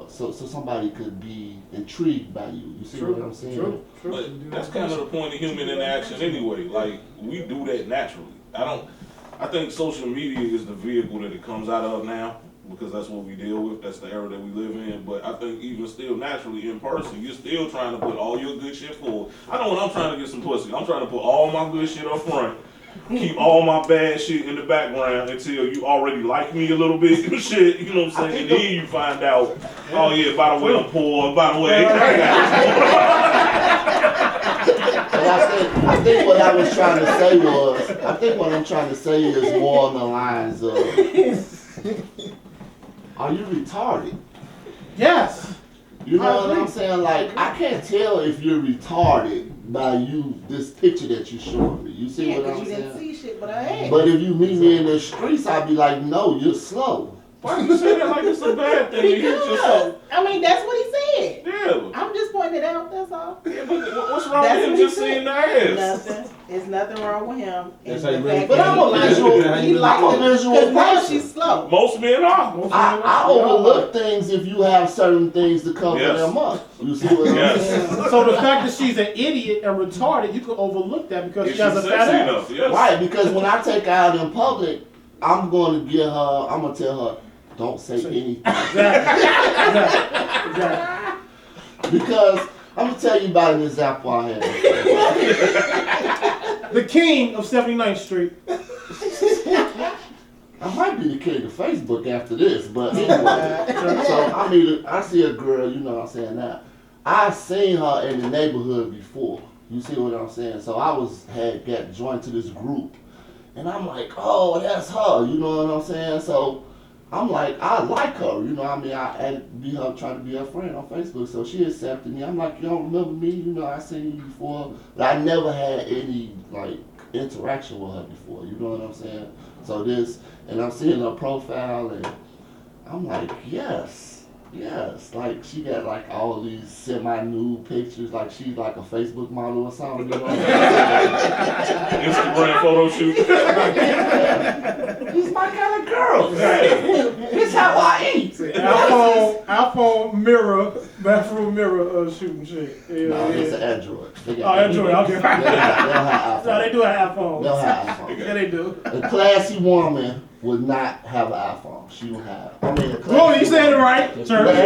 Speaker 4: so somebody could be intrigued by you. You see what I'm saying?
Speaker 1: True.
Speaker 5: But that's kind of the point of human interaction anyway. Like, we do that naturally. I think social media is the vehicle that it comes out of now, because that's what we deal with. That's the era that we live in. But I think even still naturally in person, you're still trying to put all your good shit forward. I know when I'm trying to get some pussy, I'm trying to put all my good shit up front, keep all my bad shit in the background until you already like me a little bit and shit, you know what I'm saying? And then you find out, oh yeah, by the way, I'm poor, by the way, I got
Speaker 4: And I think what I was trying to say was, I think what I'm trying to say is more on the lines of, are you retarded?
Speaker 1: Yes.
Speaker 4: You know
Speaker 1: I
Speaker 4: what
Speaker 1: agree.
Speaker 4: I'm saying? Like, I can't tell if you're retarded by this picture that you're showing me. You see
Speaker 2: Yeah,
Speaker 4: what
Speaker 2: because
Speaker 4: I'm
Speaker 2: you didn't
Speaker 4: saying?
Speaker 2: see shit, but I had.
Speaker 4: But if you meet me in the streets, I'd be like, no, you're slow.
Speaker 5: Why you say that like it's a bad thing? It's just
Speaker 2: Because, I mean, that's what he said.
Speaker 5: yeah.
Speaker 2: I'm just pointing it out, that's all.
Speaker 5: Yeah, but what's wrong
Speaker 2: That's
Speaker 5: with him
Speaker 2: what he
Speaker 5: just
Speaker 2: said.
Speaker 5: seeing the ass?
Speaker 2: Nothing. There's nothing wrong with him.
Speaker 3: That's
Speaker 2: And
Speaker 3: how you
Speaker 2: the
Speaker 3: really
Speaker 2: fact
Speaker 4: But
Speaker 2: that
Speaker 4: I'm a
Speaker 2: he-
Speaker 4: visual-
Speaker 2: he likes
Speaker 4: I'm a
Speaker 2: it.
Speaker 4: visual
Speaker 2: 'Cause now
Speaker 4: person.
Speaker 2: she's slow.
Speaker 5: Most men are.
Speaker 4: I overlook things if you have certain things to cover
Speaker 5: Yes.
Speaker 4: them up. You see what I'm
Speaker 5: Yes.
Speaker 4: saying?
Speaker 1: So the fact that she's an idiot and retarded, you can overlook that because
Speaker 5: If
Speaker 1: she has a
Speaker 5: she's
Speaker 1: fat
Speaker 5: sexy
Speaker 1: ass.
Speaker 5: enough, yes.
Speaker 4: Right, because when I take her out in public, I'm going to tell her, don't say anything.
Speaker 1: Exactly.
Speaker 4: Because I'm going to tell you about an example I had.
Speaker 1: The king of 79th Street.
Speaker 4: I might be the king of Facebook after this, but anyway. So I see a girl, you know what I'm saying now. I seen her in the neighborhood before. You see what I'm saying? So I had got joined to this group. And I'm like, oh, that's her, you know what I'm saying? So I'm like, I like her, you know what I mean? I trying to be her friend on Facebook. So she accepted me. I'm like, you don't remember me? You know, I seen you before. But I never had any, like, interaction with her before, you know what I'm saying? So and I'm seeing her profile, and I'm like, yes. Like, she got, like, all these semi-nude pictures, like she's like a Facebook model or something, you know what I'm saying?
Speaker 5: Instagram photo shoot.
Speaker 4: He's my kind of girl. This how I eat.
Speaker 1: Say iPhone mirror, bathroom mirror, shooting shit. Yeah,
Speaker 4: No, it's
Speaker 1: yeah.
Speaker 4: an Android. They
Speaker 1: Oh,
Speaker 4: got-
Speaker 1: Android, okay.
Speaker 4: They'll have
Speaker 1: No, they
Speaker 4: iPhone.
Speaker 1: do have iPhones.
Speaker 4: They'll have iPhone.
Speaker 1: Yeah, they do.
Speaker 4: A classy woman would not have an iPhone. She would have. I mean, a classy
Speaker 1: Well, you said it
Speaker 4: woman
Speaker 1: right.
Speaker 4: would
Speaker 1: Sure.
Speaker 4: have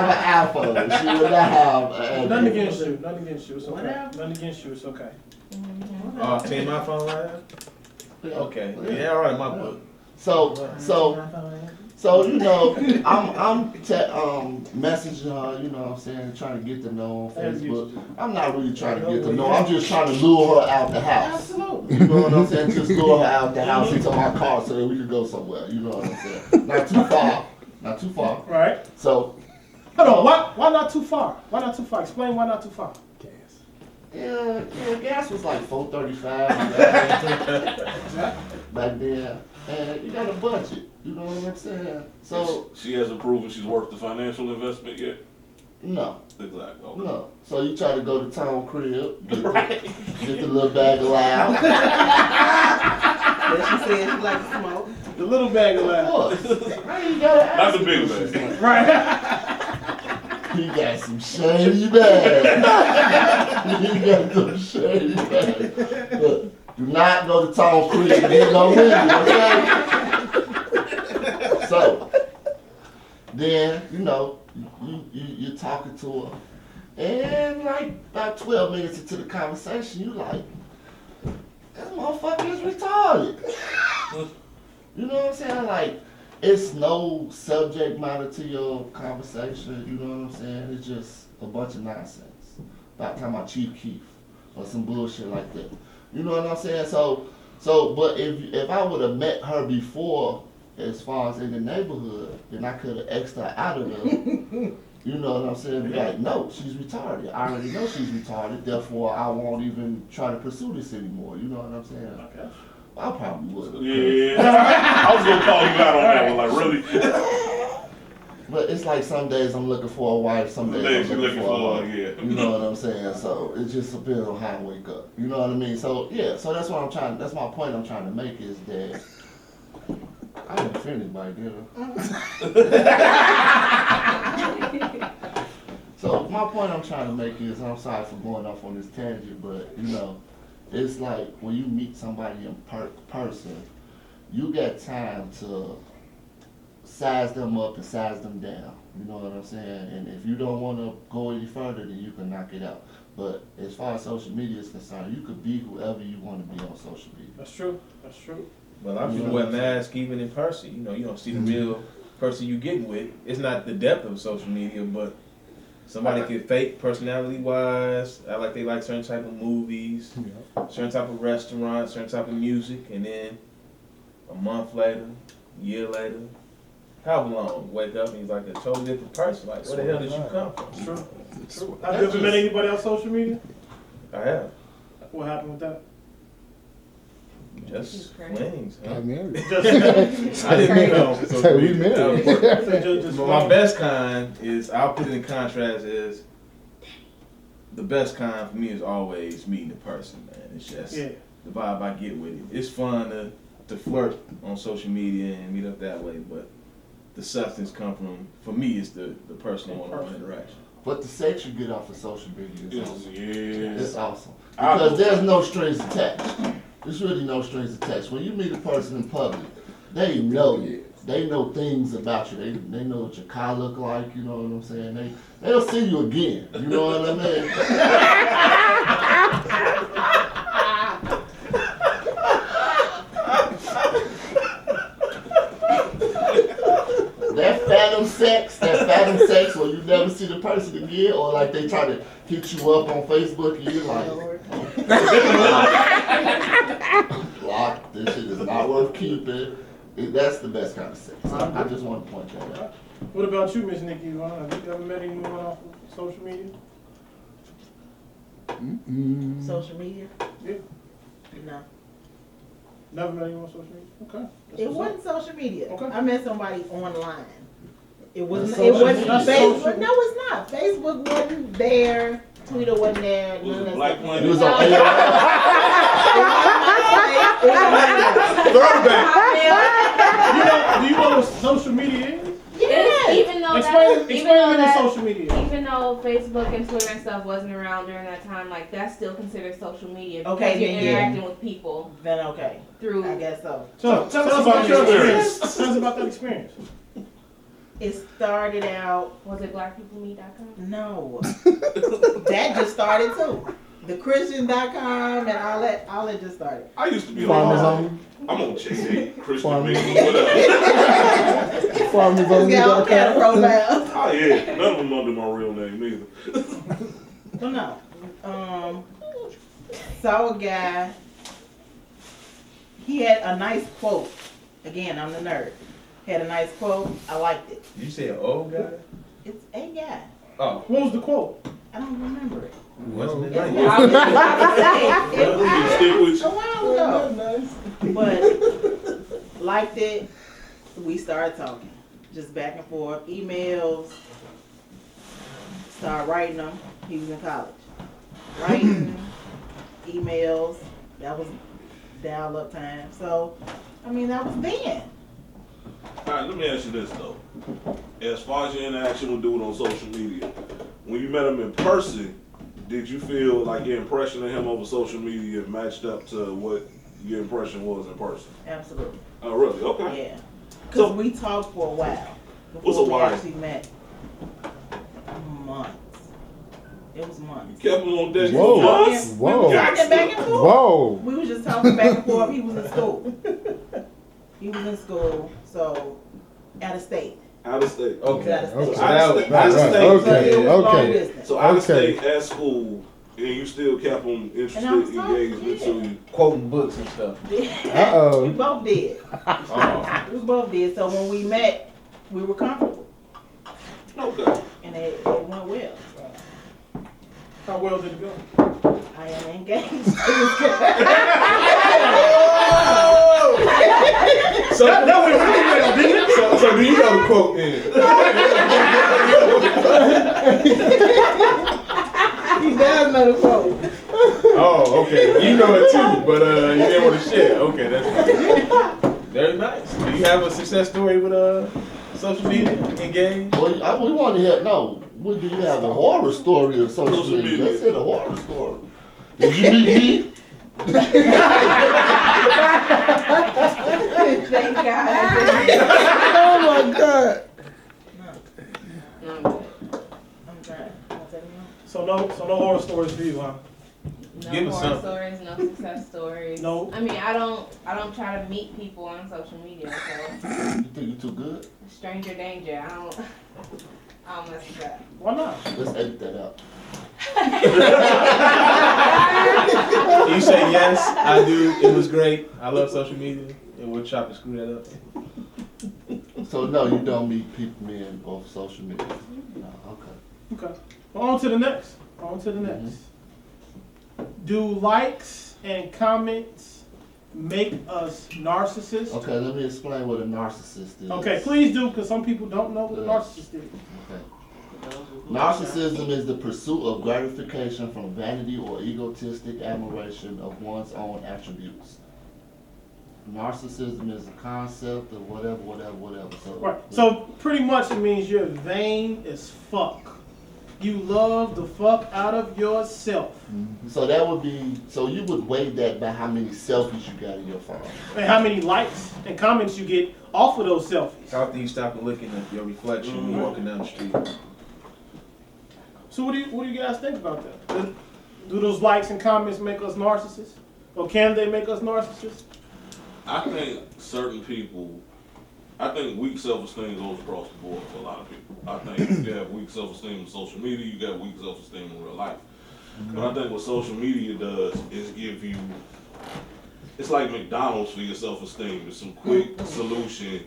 Speaker 4: an iPhone. She would not have an Android.
Speaker 1: Nothing against you. Nothing against you. It's okay.
Speaker 2: Whatever.
Speaker 1: Nothing against you. It's okay.
Speaker 3: Oh, team my phone right now? Okay. Yeah, all right, my book.
Speaker 4: So you know, I'm messaging her, you know what I'm saying, trying to get to know on
Speaker 1: As
Speaker 4: Facebook.
Speaker 1: usual.
Speaker 4: I'm not really trying to get to know. I'm just trying to lure her out the house.
Speaker 1: Absolutely.
Speaker 4: You know what I'm saying? Just lure her out the house into my car so that we could go somewhere. You know what I'm saying? Not too far. Not too far.
Speaker 1: Right.
Speaker 4: So
Speaker 1: Hold on. Why not too far? Why not too far? Explain why not too far.
Speaker 4: yeah, gas was like $4.35 back then, and you got a budget. You know what I'm saying? So
Speaker 5: She hasn't proven she's worth the financial investment yet.
Speaker 4: no.
Speaker 5: Exactly. Okay.
Speaker 4: No. So you try to go to town crib, get the little bag of loud.
Speaker 2: But she said she likes to smoke.
Speaker 1: The little bag of
Speaker 4: Of
Speaker 1: laughs.
Speaker 4: course. I ain't gotta ask
Speaker 5: Not the
Speaker 4: you
Speaker 5: big
Speaker 4: what
Speaker 5: bag.
Speaker 4: she's like.
Speaker 1: Right.
Speaker 4: He got some shady bags. He got some shady bags. Look, do not go to town crib and get no windy, okay? So, then, you know, you're talking to her. And like about 12 minutes into the conversation, you like, that motherfucker is retarded. You know what I'm saying? Like, it's no subject matter to your conversation, you know what I'm saying? It's just a bunch of nonsense. About talking about Chief Keef or some bullshit like that. You know what I'm saying? But if I would have met her before, as far as in the neighborhood, then I could have X'd her out of there. You know what I'm saying? Be like, no, she's retarded. I already know she's retarded, therefore I won't even try to pursue this anymore. You know what I'm saying?
Speaker 1: Okay.
Speaker 4: I probably would.
Speaker 5: Yeah. I was gonna call you out on that one. Like really.
Speaker 4: But it's like some days I'm looking for a wife, some days
Speaker 5: Days
Speaker 4: I'm
Speaker 5: you
Speaker 4: looking for a wife.
Speaker 5: yeah.
Speaker 4: You know what I'm saying? So it just depends on how I wake up. You know what I mean? So yeah, so that's what I'm trying. That's my point I'm trying to make is that I didn't offend anybody, did I? So my point I'm trying to make is, I'm sorry for going off on this tangent, but you know, it's like when you meet somebody in person, you got time to size them up and size them down. You know what I'm saying? And if you don't want to go any further, then you can knock it out. But as far as social media is concerned, you could be whoever you want to be on social media.
Speaker 1: That's true. That's true.
Speaker 3: Well, a lot of people wear masks even in person. You know, you don't see the real person you getting with. It's not the depth of social media, but somebody can fake personality-wise. I like they like certain type of movies, certain type of restaurants, certain type of music, and then a month later, a year later, however long, wake up and he's like a totally different person. Like, where the hell did you come from?
Speaker 1: True. True. Have you ever met anybody on social media?
Speaker 3: I have.
Speaker 1: What happened with that?
Speaker 3: Just
Speaker 6: Crazy.
Speaker 3: flings. Huh?
Speaker 7: I married.
Speaker 1: Just
Speaker 3: I didn't meet on social
Speaker 7: So we
Speaker 3: media.
Speaker 7: married.
Speaker 1: just
Speaker 3: But my best kind is, I'll put it in contrast, is the best kind for me is always meeting the person, man. It's just
Speaker 1: Yeah.
Speaker 3: the vibe I get with it. It's fun to flirt on social media and meet up that way, but the substance come from, for me, it's the personal one-on-one interaction.
Speaker 4: But the sex you get off of social media is awesome. It's
Speaker 5: Yeah.
Speaker 4: awesome. Because there's no strings attached. There's really no strings attached. When you meet a person in public, they know you. They know things about you. They know what your car look like, you know what I'm saying? They'll see you again, you know what I mean? That phantom sex where you never see the person again, or like they try to hit you up on Facebook and you're like, block, this shit is not worth keeping. That's the best kind of sex. I just want to point that out.
Speaker 1: What about you, Miss Nikki? Have you ever met anyone off of social media?
Speaker 2: Social media?
Speaker 1: Yeah.
Speaker 2: No.
Speaker 1: Never met anyone on social media? Okay. That's
Speaker 2: It
Speaker 1: what's
Speaker 2: wasn't social media.
Speaker 1: Okay.
Speaker 2: I met somebody online. It wasn't.
Speaker 1: That's
Speaker 2: It
Speaker 1: social
Speaker 2: wasn't
Speaker 1: media. That's
Speaker 2: Facebook.
Speaker 1: social.
Speaker 2: No, it's not. Facebook wasn't there. Twitter wasn't there.
Speaker 5: Was
Speaker 2: None
Speaker 5: it
Speaker 2: of
Speaker 5: Black
Speaker 2: that
Speaker 5: Planet?
Speaker 4: It was on
Speaker 2: stuff.
Speaker 4: AOL.
Speaker 2: It was on MySpace.
Speaker 1: Do you know what social media is?
Speaker 2: Yes.
Speaker 6: Even though
Speaker 1: Explain the social media.
Speaker 6: even though Facebook and Twitter and stuff wasn't around during that time, like that's still considered social media because
Speaker 2: Okay,
Speaker 6: you're
Speaker 2: then yeah.
Speaker 6: interacting with people
Speaker 2: Then okay,
Speaker 6: through.
Speaker 2: I guess so.
Speaker 1: Tell us about your experience. Tell us about that experience.
Speaker 2: It started out.
Speaker 6: Was it blackpeoplemeet.com?
Speaker 2: No, that just started too. The Christian.com and all that just started.
Speaker 5: I used to be
Speaker 4: Farmers
Speaker 5: on.
Speaker 4: only.
Speaker 5: I'm on JD, Christian
Speaker 4: Farmers.
Speaker 5: Media, whatever.
Speaker 4: Farmers
Speaker 2: It's
Speaker 4: only.
Speaker 2: got all kind of profiles.
Speaker 5: Oh yeah, none of them under my real name either.
Speaker 2: Well, no. Saw a guy. He had a nice quote. Again, I'm the nerd. Had a nice quote. I liked it.
Speaker 3: You say an old guy?
Speaker 2: It's a guy.
Speaker 3: Oh,
Speaker 1: What was the quote?
Speaker 2: I don't remember it.
Speaker 3: wasn't it?
Speaker 2: It's
Speaker 3: nice?
Speaker 2: I was about to say,
Speaker 5: You stick with
Speaker 2: a while ago. But liked it. We started talking. Just back and forth. Emails. Started writing them. He was in college. Writing. Emails. That was dial-up time. So, I mean, that was then.
Speaker 5: All right, let me ask you this though. As far as your interaction with dude on social media, when you met him in person, did you feel like your impression of him over social media matched up to what your impression was in person?
Speaker 2: Absolutely.
Speaker 5: Oh, really? Okay.
Speaker 2: Yeah. Because
Speaker 5: So-
Speaker 2: we talked for a while.
Speaker 5: What's a
Speaker 2: Before we
Speaker 5: while?
Speaker 2: actually met. Months. It was months.
Speaker 5: Kept him on deck
Speaker 4: Whoa.
Speaker 5: for months?
Speaker 2: We were talking back and forth.
Speaker 4: Whoa.
Speaker 2: We were just talking back and forth. He was in school. He was in school, so out of state.
Speaker 5: Out of state.
Speaker 3: Okay.
Speaker 2: Out of state.
Speaker 5: So out of state. Out of
Speaker 4: Right,
Speaker 5: state.
Speaker 2: So
Speaker 4: okay,
Speaker 2: it was long
Speaker 4: okay.
Speaker 2: distance.
Speaker 5: So out of
Speaker 4: Okay.
Speaker 5: state at school, and you still kept him interested,
Speaker 2: And I was talking,
Speaker 5: engaged into you.
Speaker 3: Quoting books and stuff.
Speaker 4: Uh-oh.
Speaker 2: We both did.
Speaker 3: Oh.
Speaker 2: We both did. So when we met, we were comfortable,
Speaker 5: Okay.
Speaker 2: and it went well. So
Speaker 1: How well did it go?
Speaker 2: I am engaged.
Speaker 3: So that went really well, didn't it? So do you know the quote then?
Speaker 2: He does know the quote.
Speaker 3: Oh, okay. You know it too, but you didn't want to share. Okay, that's fine. Very nice. Do you have a success story with social media? Engaged?
Speaker 4: Well, we want to hear, no, what do you have, a horror story of social
Speaker 5: Social
Speaker 4: media?
Speaker 5: media.
Speaker 4: Let's hear the horror story. Did you meet me?
Speaker 6: Thank God.
Speaker 4: Oh my God.
Speaker 6: No, I'm good.
Speaker 2: I'm trying. What's that mean?
Speaker 1: So no horror stories for you, huh?
Speaker 6: No
Speaker 3: Give us
Speaker 6: horror
Speaker 3: something.
Speaker 6: stories, no success stories.
Speaker 1: No.
Speaker 6: I mean, I don't try to meet people on social media, so
Speaker 4: You think you too good?
Speaker 6: stranger danger. I don't mess with that.
Speaker 1: Why not?
Speaker 4: Let's edit that out.
Speaker 3: You say yes, I do. It was great. I love social media, and we'll chop and screw that up.
Speaker 4: So no, you don't meet people men off social media. No, okay.
Speaker 1: Okay. Well, on to the next. On to the next. Do likes and comments make us narcissists?
Speaker 4: Okay, let me explain what a narcissist is.
Speaker 1: Okay, please do, because some people don't know what a narcissist is.
Speaker 4: Okay. Narcissism is the pursuit of gratification from vanity or egotistic admiration of one's own attributes. Narcissism is a concept of whatever. So,
Speaker 1: Right. So pretty much it means you're vain as fuck. You love the fuck out of yourself.
Speaker 4: So that would be, so you would weigh that by how many selfies you got in your phone.
Speaker 1: And how many likes and comments you get off of those selfies.
Speaker 3: After you stop and looking at your reflection when you're walking down the street.
Speaker 1: So what do you guys think about that? Do those likes and comments make us narcissists? Or can they make us narcissists?
Speaker 5: I think certain people, I think weak self-esteem goes across the board for a lot of people. I think you have weak self-esteem in social media, you got weak self-esteem in real life. But I think what social media does is give you, it's like McDonald's for your self-esteem. It's some quick solution.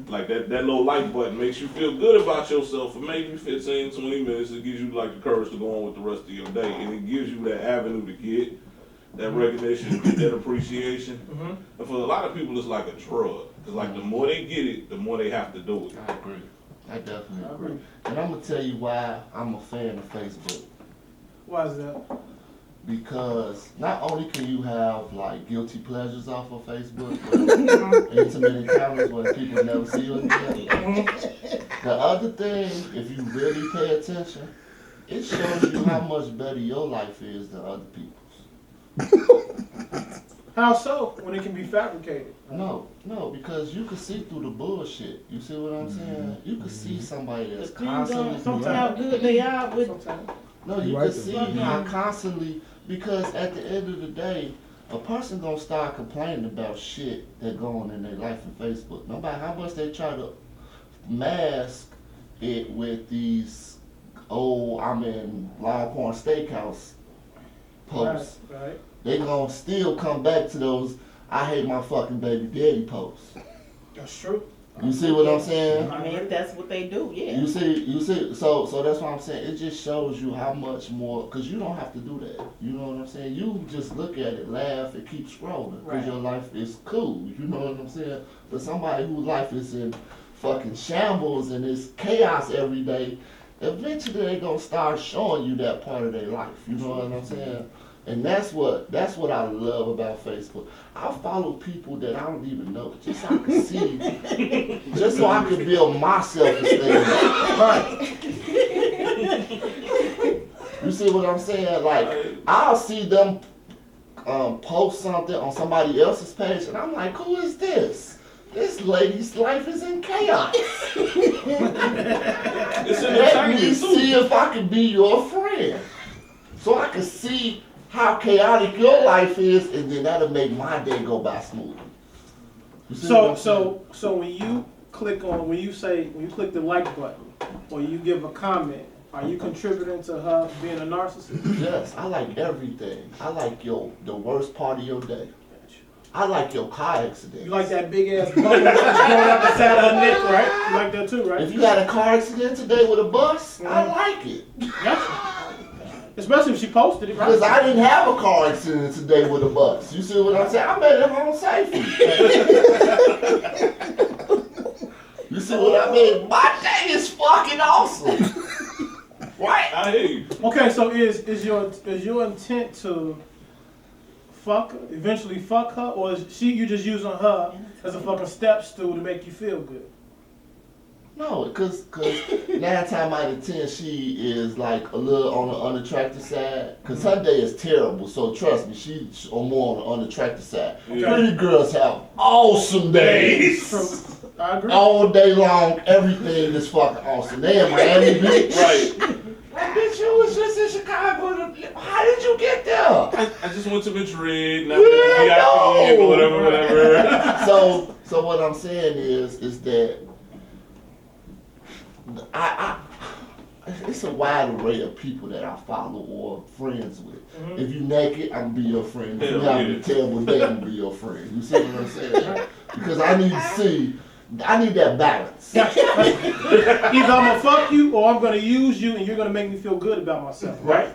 Speaker 5: Like that little like button makes you feel good about yourself for maybe 15, 20 minutes. It gives you like the courage to go on with the rest of your day. And it gives you that avenue to get that recognition, get that appreciation. And for a lot of people, it's like a drug. Because like the more they get it, the more they have to do it.
Speaker 4: I agree. I definitely agree. And I'm gonna tell you why I'm a fan of Facebook.
Speaker 1: Why is that?
Speaker 4: because not only can you have like guilty pleasures off of Facebook, but intimate encounters where people never see you again. The other thing, if you really pay attention, it shows you how much better your life is than other people's.
Speaker 1: How so? When it can be fabricated.
Speaker 4: No, because you can see through the bullshit. You see what I'm saying? You can see somebody that's
Speaker 2: But you don't
Speaker 4: constantly.
Speaker 2: see how good they are with.
Speaker 1: Sometimes.
Speaker 4: No, you
Speaker 7: Right
Speaker 4: can see
Speaker 2: there.
Speaker 4: how constantly, because at the end of the day, a person gonna start complaining about shit that go on in their life on Facebook. No matter how much they try to mask it with these, oh, I'm in Longhorn Steakhouse posts,
Speaker 1: Right.
Speaker 4: they gonna still come back to those, I hate my fucking baby daddy posts.
Speaker 1: That's true.
Speaker 4: You see what I'm saying?
Speaker 2: I mean, if that's what they do, yeah.
Speaker 4: You see, so that's what I'm saying. It just shows you how much more, because you don't have to do that. You know what I'm saying? You just look at it, laugh, and keep scrolling, because
Speaker 2: Right.
Speaker 4: your life is cool. You know what I'm saying? But somebody whose life is in fucking shambles and it's chaos every day, eventually they gonna start showing you that part of their life. You know what I'm saying? And that's what I love about Facebook. I follow people that I don't even know, just so I can see, just so I can build my self-esteem.
Speaker 1: Right.
Speaker 4: You see what I'm saying? Like, I'll see them post something on somebody else's page, and I'm like, who is this? This lady's life is in chaos.
Speaker 5: It's
Speaker 4: Let me
Speaker 5: entertaining
Speaker 4: see
Speaker 5: too.
Speaker 4: if I can be your friend. So I can see how chaotic your life is, and then that'll make my day go by smooth. You see what I'm
Speaker 1: So when you click the like button, or you give a comment, are you contributing to her being a narcissist?
Speaker 4: saying? Yes, I like everything. I like the worst part of your day. I like your car accident.
Speaker 1: You like that big ass bubble that's growing up the side of her neck, right? You like that too, right?
Speaker 4: If you had a car accident today with a bus, I like it.
Speaker 1: Yes. Especially if she posted it, right?
Speaker 4: Because I didn't have a car accident today with a bus. You see what I'm saying? I made it home safely. You see what I mean? My day is fucking awesome. Right?
Speaker 5: I hear you.
Speaker 1: Okay, so is your intent to fuck her, eventually fuck her, or is you just using her as a fucking step stool to make you feel good?
Speaker 4: No, because 9 times out of 10, she is like a little on the unattractive side. Because her day is terrible, so trust me, she's more on the unattractive side.
Speaker 5: Yeah.
Speaker 4: Pretty girls have awesome days.
Speaker 1: True. I agree.
Speaker 4: All day long, everything is fucking awesome. They in Miami Beach.
Speaker 5: Right.
Speaker 4: Like, bitch, you was just in Chicago. How did you get there?
Speaker 5: I just went to Madrid, now
Speaker 4: Yeah,
Speaker 5: I'm VIP,
Speaker 4: no.
Speaker 5: whatever.
Speaker 4: So what I'm saying is that it's a wide array of people that I follow or friends with. If you naked, I'm gonna be your friend. If you
Speaker 5: Hell
Speaker 4: have
Speaker 5: yeah.
Speaker 4: a terrible day, I'm gonna be your friend. You see what I'm saying? Because I need that balance.
Speaker 1: Either I'm gonna fuck you or I'm gonna use you and you're gonna make me feel good about myself.
Speaker 4: Right.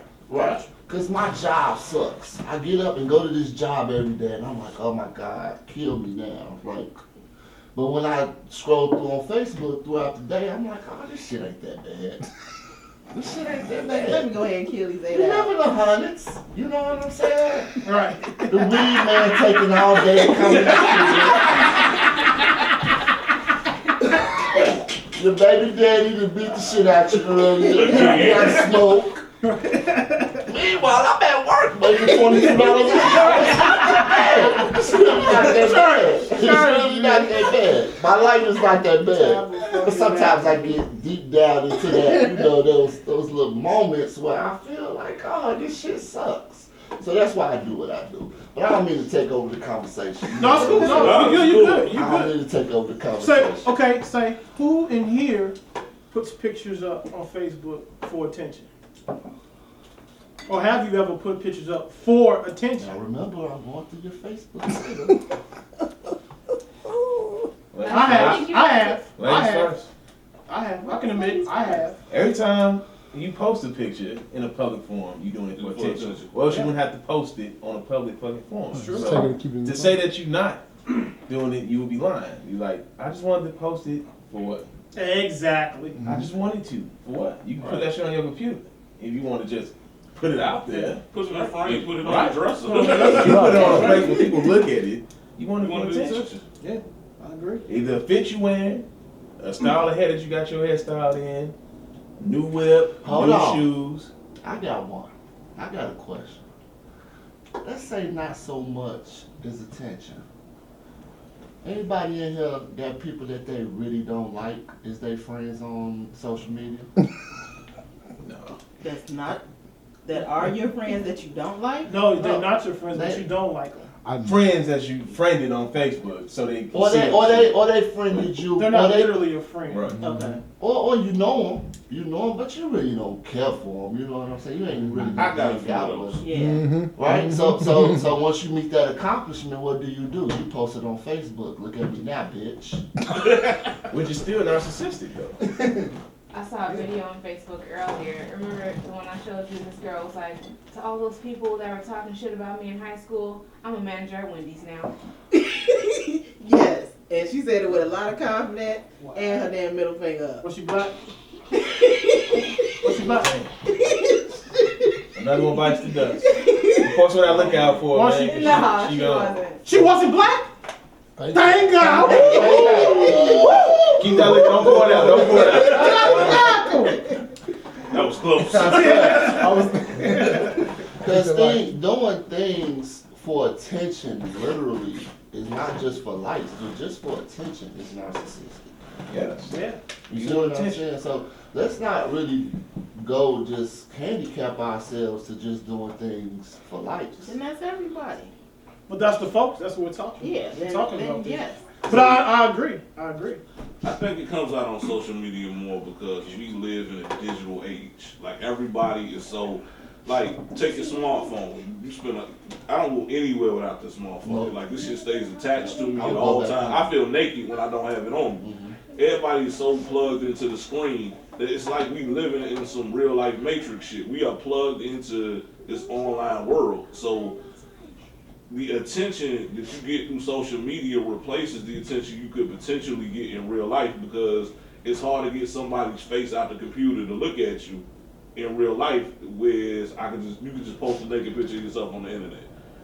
Speaker 4: Because my job sucks. I get up and go to this job every day and I'm like, oh my God, kill me now. Like, but when I scroll through on Facebook throughout the day, I'm like, oh, this shit ain't that bad. This shit ain't that
Speaker 2: Let
Speaker 4: bad.
Speaker 2: me go ahead and kill these 8
Speaker 4: You live
Speaker 2: hours.
Speaker 4: in the hundreds. You know what I'm saying?
Speaker 1: Right.
Speaker 4: The weed man taking all day coming out. Your baby daddy to beat the shit out you earlier. You got smoke. Meanwhile, I'm at work making $22 an hour. It's really not that bad. It's really not that bad. My life is not that bad. But sometimes I get deep down into that, those little moments where I feel like, oh, this shit sucks. So that's why I do what I do. But I don't mean to take over the conversation.
Speaker 1: No, it's cool. No, you good. You
Speaker 4: I don't
Speaker 1: good.
Speaker 4: mean to take over the conversation.
Speaker 1: Say who in here puts pictures up on Facebook for attention? Or have you ever put pictures up for attention?
Speaker 4: Now remember, I'm going through your Facebook.
Speaker 1: I have.
Speaker 3: Ladies first.
Speaker 1: I can admit I have.
Speaker 3: Every time you post a picture in a public forum, you doing it for
Speaker 5: For
Speaker 3: attention.
Speaker 5: attention.
Speaker 3: Or else you wouldn't have to post it on a public fucking forum.
Speaker 1: Sure.
Speaker 7: Take
Speaker 3: So,
Speaker 7: it, keep it in
Speaker 3: to
Speaker 7: the
Speaker 3: say that you're not doing it, you would be lying. You like, I just wanted to post it for what?
Speaker 1: Exactly.
Speaker 3: I just wanted to. For what? You can put that shit on your computer if you want to just put it out there.
Speaker 5: Put it in a frame, put it on
Speaker 3: Right.
Speaker 5: the dresser.
Speaker 3: You put it on a place where people look at it. You want
Speaker 5: You
Speaker 3: to
Speaker 5: want
Speaker 3: get
Speaker 5: to do
Speaker 3: attention.
Speaker 5: attention.
Speaker 3: Yeah.
Speaker 1: I agree.
Speaker 3: Either a fit you wearing, a style of hair that you got your hair styled in, new whip,
Speaker 4: Hold
Speaker 3: new
Speaker 4: on.
Speaker 3: shoes.
Speaker 4: I got one. I got a question. Let's say not so much is attention. Anybody in here got people that they really don't like? Is they friends on social media?
Speaker 3: No.
Speaker 2: That are your friends that you don't like?
Speaker 1: No, they're not your friends, but
Speaker 4: They-
Speaker 1: you don't like them.
Speaker 3: Friends that you friended on Facebook, so they can
Speaker 4: Or
Speaker 3: see
Speaker 4: they,
Speaker 3: your shit.
Speaker 4: or they friended you,
Speaker 1: They're
Speaker 4: or
Speaker 1: not
Speaker 4: they,
Speaker 1: literally your friend.
Speaker 3: Right.
Speaker 2: Okay.
Speaker 4: or you know them, but you really don't care for them. You know what I'm saying? You ain't really
Speaker 5: I got a
Speaker 4: hang
Speaker 5: few
Speaker 4: out
Speaker 5: of
Speaker 4: with
Speaker 5: those.
Speaker 4: 'em.
Speaker 2: Yeah.
Speaker 4: Right? So once you meet that accomplishment, what do? You post it on Facebook. Look at me now, bitch.
Speaker 3: Which is still narcissistic though.
Speaker 6: I saw a video on Facebook earlier. Remember the one I showed you? This girl was like, to all those people that were talking shit about me in high school, I'm a manager at Wendy's now.
Speaker 2: Yes. And she said it with a lot of confidence and her damn middle finger up.
Speaker 1: Was she black? Was she black?
Speaker 3: Another one bites the dust. Of course, what I look out for,
Speaker 1: Once
Speaker 3: man.
Speaker 6: Nah, she
Speaker 3: gone.
Speaker 6: wasn't.
Speaker 1: She wasn't black? Thank God!
Speaker 3: Keep that look. Don't pour it out. Don't pour it out.
Speaker 5: That was close.
Speaker 4: Because doing things for attention, literally, is not just for likes, but just for attention is narcissistic.
Speaker 3: Yes.
Speaker 1: Yeah.
Speaker 4: You
Speaker 3: You
Speaker 4: see
Speaker 3: want
Speaker 4: what I'm
Speaker 3: attention.
Speaker 4: saying? So let's not really go just handicap ourselves to just doing things for likes.
Speaker 2: And that's everybody.
Speaker 1: But that's the focus. That's what we're talking
Speaker 2: Yeah.
Speaker 1: about.
Speaker 2: Then,
Speaker 1: Talking
Speaker 2: then
Speaker 1: about this.
Speaker 2: yes.
Speaker 1: But I agree. I agree.
Speaker 5: I think it comes out on social media more because we live in a digital age. Like everybody is so, like take your smartphone. You spend I don't go anywhere without the smartphone.
Speaker 4: Nope.
Speaker 5: Like this shit stays attached to me
Speaker 4: I'll
Speaker 5: at
Speaker 4: go
Speaker 5: all
Speaker 4: back.
Speaker 5: times. I feel naked when I don't have it on me. Everybody is so plugged into the screen that it's like we living in some real life matrix shit. We are plugged into this online world. So the attention that you get through social media replaces the attention you could potentially get in real life because it's hard to get somebody's face out the computer to look at you in real life. Whereas you can just post a naked picture of yourself on the internet.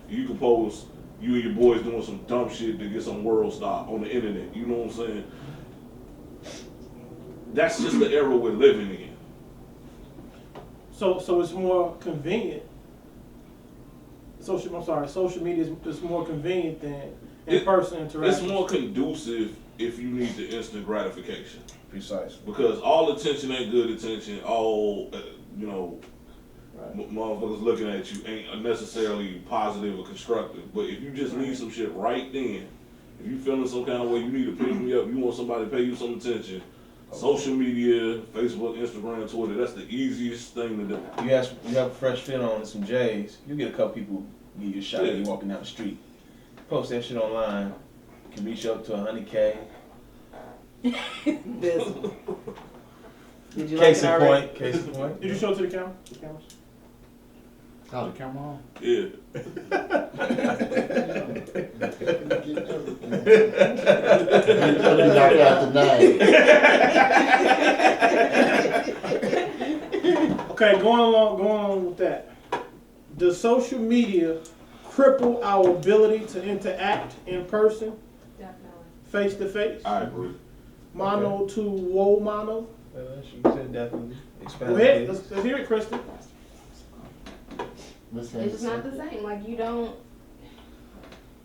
Speaker 5: You can post you and your boys doing some dumb shit to get some world star on the internet. You know what I'm saying? That's just the era we're living in.
Speaker 1: So it's more convenient. Social media is more convenient than in-person interaction.
Speaker 5: It's more conducive if you need the instant gratification.
Speaker 3: Precisely.
Speaker 5: Because all attention ain't good attention. All, motherfuckers looking at you ain't necessarily positive or constructive. But if you just need some shit right then, if you feeling some kind of way, you need to pick me up, you want somebody to pay you some attention, social media, Facebook, Instagram, Twitter, that's the easiest thing to do.
Speaker 3: You have a fresh fit on and some J's. You get a couple people give you a shot at you walking down the street. Post that shit online. Can reach up to 100K.
Speaker 2: This. Did you
Speaker 3: Case
Speaker 2: like
Speaker 3: in
Speaker 2: it already?
Speaker 3: point. Case in point.
Speaker 1: Did you show it to the camera? The cameras?
Speaker 4: Oh, the camera on?
Speaker 5: Yeah.
Speaker 4: Knock out the name.
Speaker 1: Okay, going along with that. Does social media cripple our ability to interact in person,
Speaker 6: Definitely.
Speaker 1: face to face?
Speaker 5: I agree.
Speaker 1: Mono to woe mono?
Speaker 3: She said definitely. Expand
Speaker 1: Go ahead, let's hear it, Kristen.
Speaker 4: Miss
Speaker 6: It's just not
Speaker 4: Henderson.
Speaker 6: the same. Like you don't,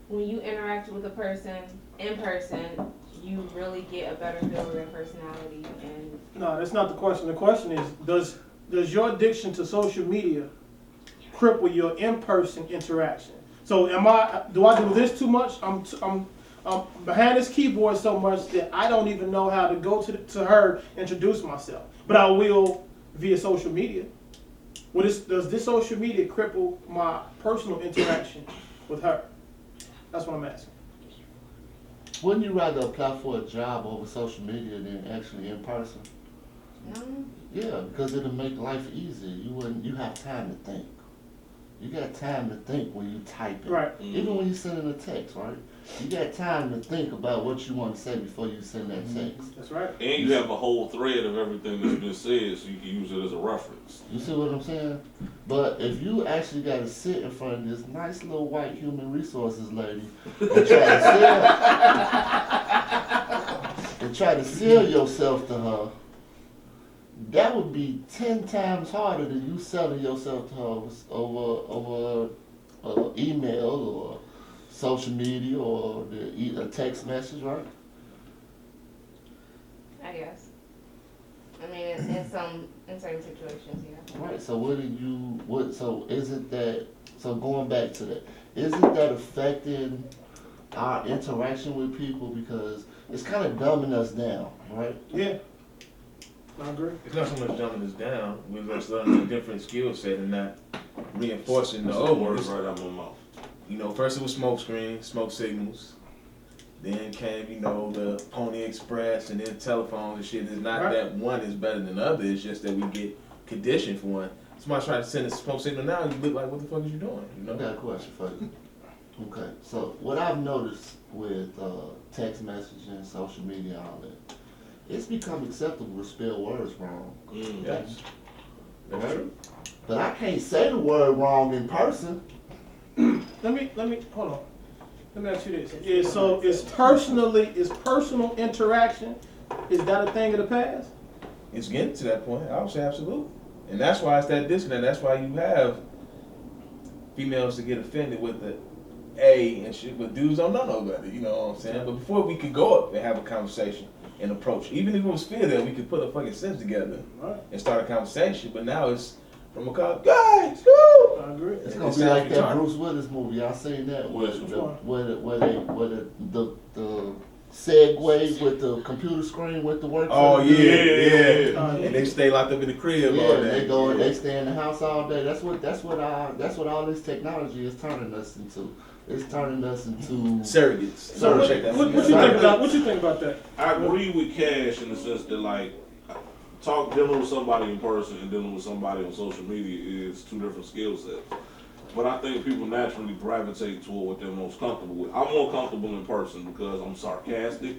Speaker 6: when you interact with a person in person, you really get a better feel of their personality and
Speaker 1: No, that's not the question. The question is, does your addiction to social media cripple your in-person interaction? So do I do this too much? I'm behind this keyboard so much that I don't even know how to go to her, introduce myself. But I will via social media. Does this social media cripple my personal interaction with her? That's what I'm asking.
Speaker 4: Wouldn't you rather apply for a job over social media than actually in person?
Speaker 6: no.
Speaker 4: Yeah, because it'll make life easier. You have time to think. You got time to think when you type it.
Speaker 1: Right.
Speaker 4: Even when you sending a text, right? You got time to think about what you want to say before you send that text.
Speaker 1: That's right.
Speaker 5: And you have a whole thread of everything that's been said, so you can use it as a reference.
Speaker 4: You see what I'm saying? But if you actually got to sit in front of this nice little white human resources lady and try to sell yourself to her, that would be 10 times harder than you selling yourself to her over email or social media or a text message, right?
Speaker 6: I guess. I mean, in certain situations, yeah.
Speaker 4: Right. So so going back to that, isn't that affecting our interaction with people because it's kind of dumbing us down, right?
Speaker 1: Yeah. I agree.
Speaker 3: It's not so much dumbing us down. We're just learning a different skill set and not reinforcing the old
Speaker 5: Words
Speaker 3: ones.
Speaker 5: right out my mouth.
Speaker 3: You know, first it was smoke screens, smoke signals. Then came, the Pony Express and then telephones and shit. It's not
Speaker 1: Right.
Speaker 3: that one is better than the other. It's just that we get conditioned for one. Somebody trying to send a smoke signal now, you look like, what the fuck is you doing?
Speaker 4: I got a question for you. Okay, so what I've noticed with text messaging, social media, all that, it's become acceptable to spell words wrong.
Speaker 3: Yes. That's
Speaker 4: Right?
Speaker 3: true.
Speaker 4: But I can't say the word wrong in person.
Speaker 1: Let me hold on. Let me ask you this. Is personal interaction, is that a thing of the past?
Speaker 3: It's getting to that point. I would say absolutely. And that's why it's that disconnect. That's why you have females to get offended with the A and shit, but dudes don't know no better, you know what I'm saying? But before we could go up and have a conversation and approach, even if it was fear there, we could put a fucking sentence together
Speaker 1: Right.
Speaker 3: and start a conversation. But now it's from a cop, guys, go!
Speaker 1: I agree.
Speaker 4: It's
Speaker 3: It
Speaker 4: gonna be
Speaker 3: sounds
Speaker 4: like that
Speaker 3: retarded.
Speaker 4: Bruce Willis movie. Y'all seen that?
Speaker 5: Which
Speaker 4: Where the segue with the computer screen with the work.
Speaker 3: Oh
Speaker 4: for the-
Speaker 3: yeah.
Speaker 1: Uh,
Speaker 3: And they stay locked up in the crib
Speaker 4: Yeah,
Speaker 3: all
Speaker 4: and
Speaker 3: day.
Speaker 4: they go and they stay in the house all day. That's what all this technology is turning us into. It's turning us into.
Speaker 3: Surrogates.
Speaker 1: So what,
Speaker 3: Check that.
Speaker 1: what you think about that?
Speaker 5: I agree with Cash in the sense that dealing with somebody in person and dealing with somebody on social media is two different skill sets. But I think people naturally gravitate toward what they're most comfortable with. I'm more comfortable in person because I'm sarcastic.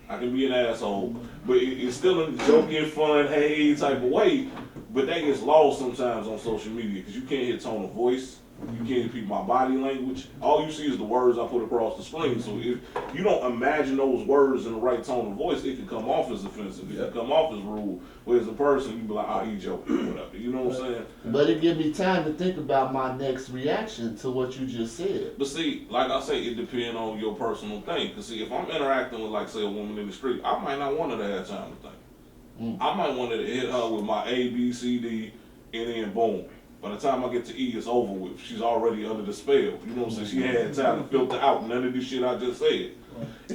Speaker 5: I can be an asshole, but it's still in a joking, fun, hey type of way. But that gets lost sometimes on social media because you can't hear tone of voice. You can't repeat my body language. All you see is the words I put across the screen. So if you don't imagine those words in the right tone of voice, it can come off as offensive. It can come off as rude. Whereas in person, you be like, oh, he joking, whatever. You know what I'm saying?
Speaker 4: But it give me time to think about my next reaction to what you just said.
Speaker 5: But see, like I say, it depends on your personal thing. Because see, if I'm interacting with, like, say, a woman in the street, I might not want her to have time to think. I might want to hit her with my A, B, C, D, and then boom. By the time I get to E, it's over with. She's already under the spell. You know what I'm saying? She had time to filter out none of this shit I just said.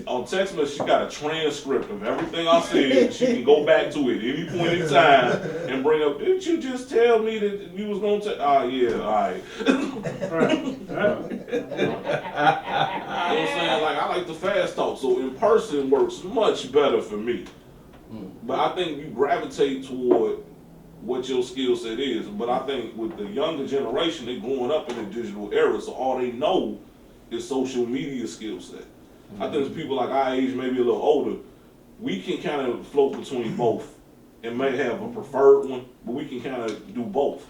Speaker 5: On text message, she got a transcript of everything I said. She can go back to it any point in time and bring up, didn't you just tell me that you was going to yeah, all right. You know
Speaker 1: Right.
Speaker 5: what I'm saying? Like, I like the fast talk. So in person works much better for me. But I think you gravitate toward what your skill set is. But I think with the younger generation, they're growing up in the digital era, so all they know is social media skill set. I think it's people like our age, maybe a little older, we can kind of float between both and may have a preferred one, but we can kind of do both.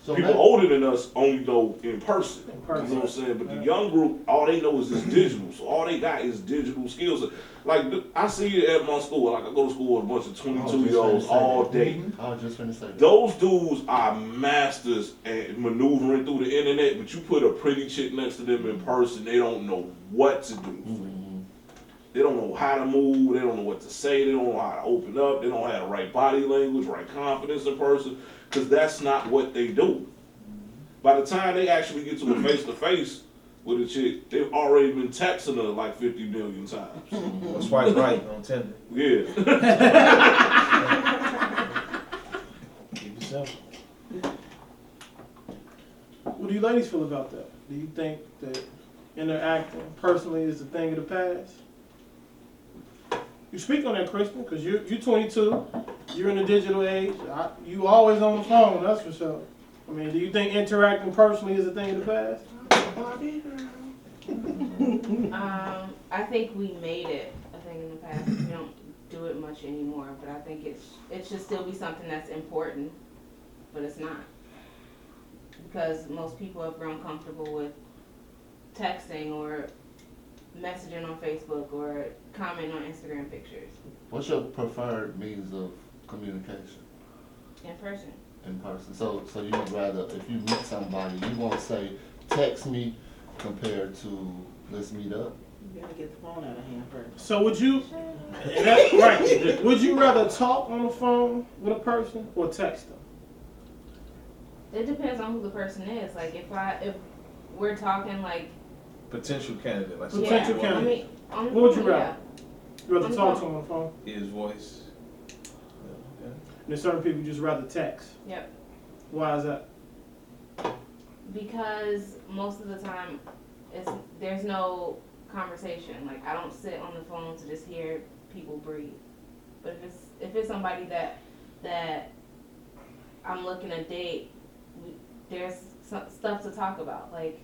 Speaker 4: So
Speaker 5: People
Speaker 4: maybe-
Speaker 5: older than us only know in person.
Speaker 1: In person.
Speaker 5: You know what I'm saying? But the young group, all they know is this digital. So all they got is digital skills. Like, I see it at my school. Like, I go to school with a bunch of 22-year-olds all day.
Speaker 4: I was just gonna say that.
Speaker 5: Those dudes are masters at maneuvering through the internet, but you put a pretty chick next to them in person, they don't know what to do. They don't know how to move, they don't know what to say, they don't know how to open up, they don't have the right body language, right confidence in person, because that's not what they do. By the time they actually get to a face-to-face with a chick, they've already been texting her like 50 million times.
Speaker 3: Swipe right on Tinder.
Speaker 5: Yeah.
Speaker 3: Keep it simple.
Speaker 1: What do you ladies feel about that? Do you think that interacting personally is a thing of the past? You speak on that, Kristen, because you're 22, you're in the digital age. You always on the phone, that's for sure. I mean, do you think interacting personally is a thing of the past?
Speaker 6: I think we made it a thing in the past. We don't do it much anymore, but I think it should still be something that's important, but it's not. Because most people have grown comfortable with texting or messaging on Facebook or commenting on Instagram pictures
Speaker 4: What's your preferred means of communication
Speaker 6: in person.
Speaker 4: in person? So you'd rather, if you meet somebody, you won't say, text me compared to let's meet up?
Speaker 2: You gotta get the phone out of hand first.
Speaker 1: So would you, right, would you rather talk on the phone with a person or text them?
Speaker 6: It depends on who the person is. Like if we're talking like
Speaker 3: Potential candidate, like
Speaker 1: Potential
Speaker 3: somebody
Speaker 1: candidate.
Speaker 6: I mean, on the
Speaker 1: What would
Speaker 6: phone,
Speaker 1: you rather?
Speaker 6: yeah.
Speaker 1: You rather
Speaker 6: On the
Speaker 1: talk to
Speaker 6: phone.
Speaker 1: them on the phone?
Speaker 3: his voice. Yeah.
Speaker 1: And there's certain people just rather text.
Speaker 6: Yep.
Speaker 1: Why is that?
Speaker 6: Because most of the time, there's no conversation. Like I don't sit on the phone to just hear people breathe. But if it's somebody that I'm looking to date, there's stuff to talk about. Like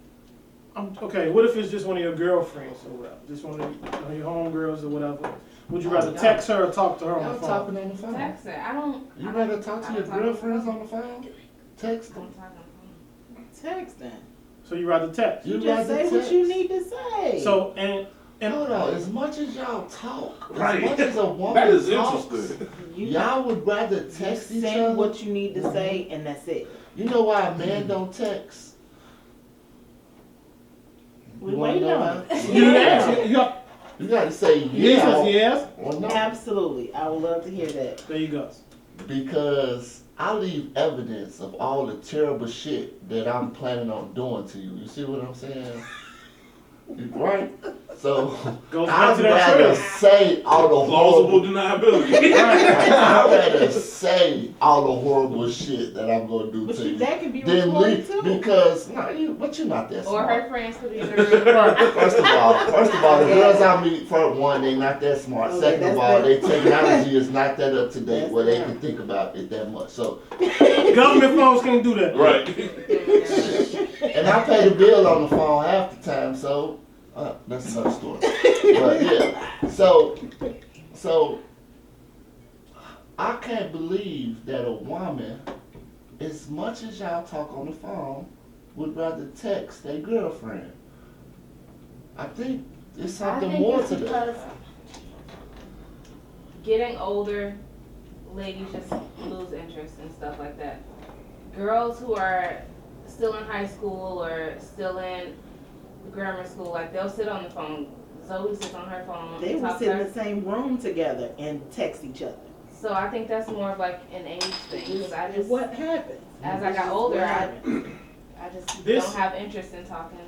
Speaker 1: Okay, what if it's just one of your girlfriends or whatever? Just one of your homegirls or whatever? Would you rather
Speaker 4: no.
Speaker 1: text her or talk to her on
Speaker 4: Y'all
Speaker 1: the phone?
Speaker 4: talking on the phone.
Speaker 6: text her. I don't.
Speaker 4: You
Speaker 6: I
Speaker 4: rather
Speaker 6: don't-
Speaker 4: talk
Speaker 6: I
Speaker 4: to your
Speaker 6: don't talk on the
Speaker 4: girlfriends
Speaker 6: phone.
Speaker 4: on the phone? Text
Speaker 6: I
Speaker 4: them.
Speaker 6: don't talk on the phone.
Speaker 2: Texting.
Speaker 1: So you rather text?
Speaker 4: You
Speaker 2: Just
Speaker 4: rather
Speaker 2: say what
Speaker 4: text.
Speaker 2: you need to say.
Speaker 1: So and
Speaker 4: Hold on, as much as y'all talk,
Speaker 5: Right.
Speaker 4: as much as a woman
Speaker 5: That is
Speaker 4: talks,
Speaker 5: interesting.
Speaker 4: y'all would rather text each
Speaker 2: say
Speaker 4: other?
Speaker 2: what you need to say, and that's it.
Speaker 4: You know why a man don't text?
Speaker 2: We
Speaker 4: You wanna
Speaker 2: waiting
Speaker 4: know
Speaker 2: on
Speaker 4: why?
Speaker 2: it.
Speaker 1: you ask, you got
Speaker 4: You gotta say
Speaker 1: yes,
Speaker 4: yeah
Speaker 1: yes.
Speaker 4: or no.
Speaker 2: Absolutely, I would love to hear that.
Speaker 1: There you go.
Speaker 4: Because I leave evidence of all the terrible shit that I'm planning on doing to you. You see what I'm saying? Right? So
Speaker 1: Goes back
Speaker 4: I'd
Speaker 1: to that
Speaker 4: rather
Speaker 1: truth.
Speaker 4: say all the
Speaker 5: Plausible
Speaker 4: horrible
Speaker 5: deniability.
Speaker 4: I'd rather say all the horrible shit that I'm gonna do
Speaker 2: But
Speaker 4: to you.
Speaker 2: that can be
Speaker 4: Then
Speaker 2: recorded
Speaker 4: leave
Speaker 2: too.
Speaker 4: because but you're not that
Speaker 6: Or
Speaker 4: smart.
Speaker 6: her friends could be in the room.
Speaker 4: First of all, the girls I meet, for one, they not that smart.
Speaker 2: Okay,
Speaker 4: Second of
Speaker 2: that's
Speaker 4: all,
Speaker 2: fair.
Speaker 4: their technology is not that up to date
Speaker 2: That's
Speaker 4: where they
Speaker 2: fair.
Speaker 4: can think about it that much. So,
Speaker 1: Government phones can't do that.
Speaker 5: Right.
Speaker 4: and I pay the bill on the phone half the time, so that's another story. But yeah, so I can't believe that a woman, as much as y'all talk on the phone, would rather text their girlfriend. I think there's
Speaker 6: I
Speaker 4: something
Speaker 6: think
Speaker 4: more
Speaker 6: it's
Speaker 4: to that.
Speaker 6: because getting older, ladies just lose interest in stuff like that. Girls who are still in high school or still in grammar school, like they'll sit on the phone. Zoe sits on her phone.
Speaker 2: They
Speaker 6: and
Speaker 2: would
Speaker 6: talk
Speaker 2: sit
Speaker 6: to
Speaker 2: in
Speaker 6: her.
Speaker 2: the same room together and text each other.
Speaker 6: So I think that's more of like an age thing. 'Cause I
Speaker 2: And
Speaker 6: just,
Speaker 2: what happened?
Speaker 6: as I got older,
Speaker 2: What
Speaker 6: I
Speaker 2: happened?
Speaker 6: just
Speaker 1: This-
Speaker 6: don't have interest in talking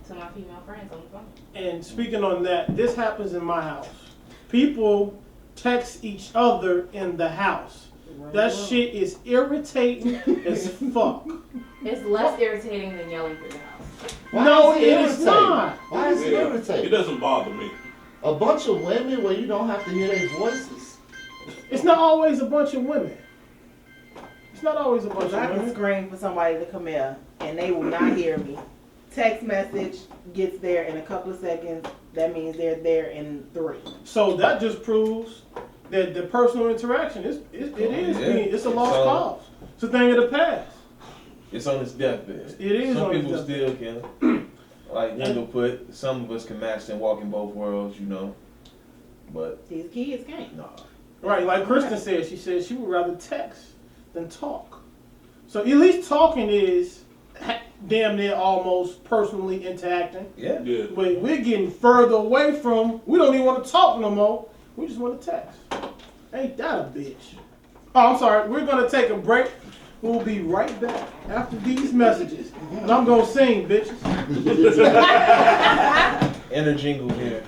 Speaker 6: to my female friends on the phone.
Speaker 1: And speaking on that, this happens in my house. People text each other in the house. That shit is irritating as fuck.
Speaker 6: It's less irritating than yelling through the house.
Speaker 4: Why
Speaker 1: No,
Speaker 4: is
Speaker 1: it is
Speaker 4: irritating?
Speaker 1: not.
Speaker 4: Why is it
Speaker 5: Yeah.
Speaker 4: irritating?
Speaker 5: It doesn't bother me.
Speaker 4: A bunch of women where you don't have to hear their voices.
Speaker 1: It's not always a bunch of women. It's not always a bunch
Speaker 2: Because I
Speaker 1: of
Speaker 2: can
Speaker 1: women.
Speaker 2: scream for somebody to come here and they will not hear me. Text message gets there in a couple of seconds. That means they're there in 3.
Speaker 1: So that just proves that the personal interaction is
Speaker 3: Yeah.
Speaker 1: it's a lost
Speaker 3: So-
Speaker 1: cause. It's a thing of the past.
Speaker 3: It's on its deathbed.
Speaker 1: It is
Speaker 3: Some
Speaker 1: on its
Speaker 3: people
Speaker 1: deathbed.
Speaker 3: still can. Like Yingo put, some of us can match and walk in both worlds, you know. But
Speaker 2: These kids can't.
Speaker 3: nah.
Speaker 1: Right, like Kristen said, she said she would rather text than talk. So at least talking is damn near almost personally interacting.
Speaker 3: Yeah.
Speaker 5: Yeah.
Speaker 1: But we're getting further away from, we don't even want to talk no more. We just want to text. Ain't that a bitch? Oh, I'm sorry. We're going to take a break. We'll be right back after these messages. And I'm going to sing, bitches.
Speaker 3: Inner jingle here.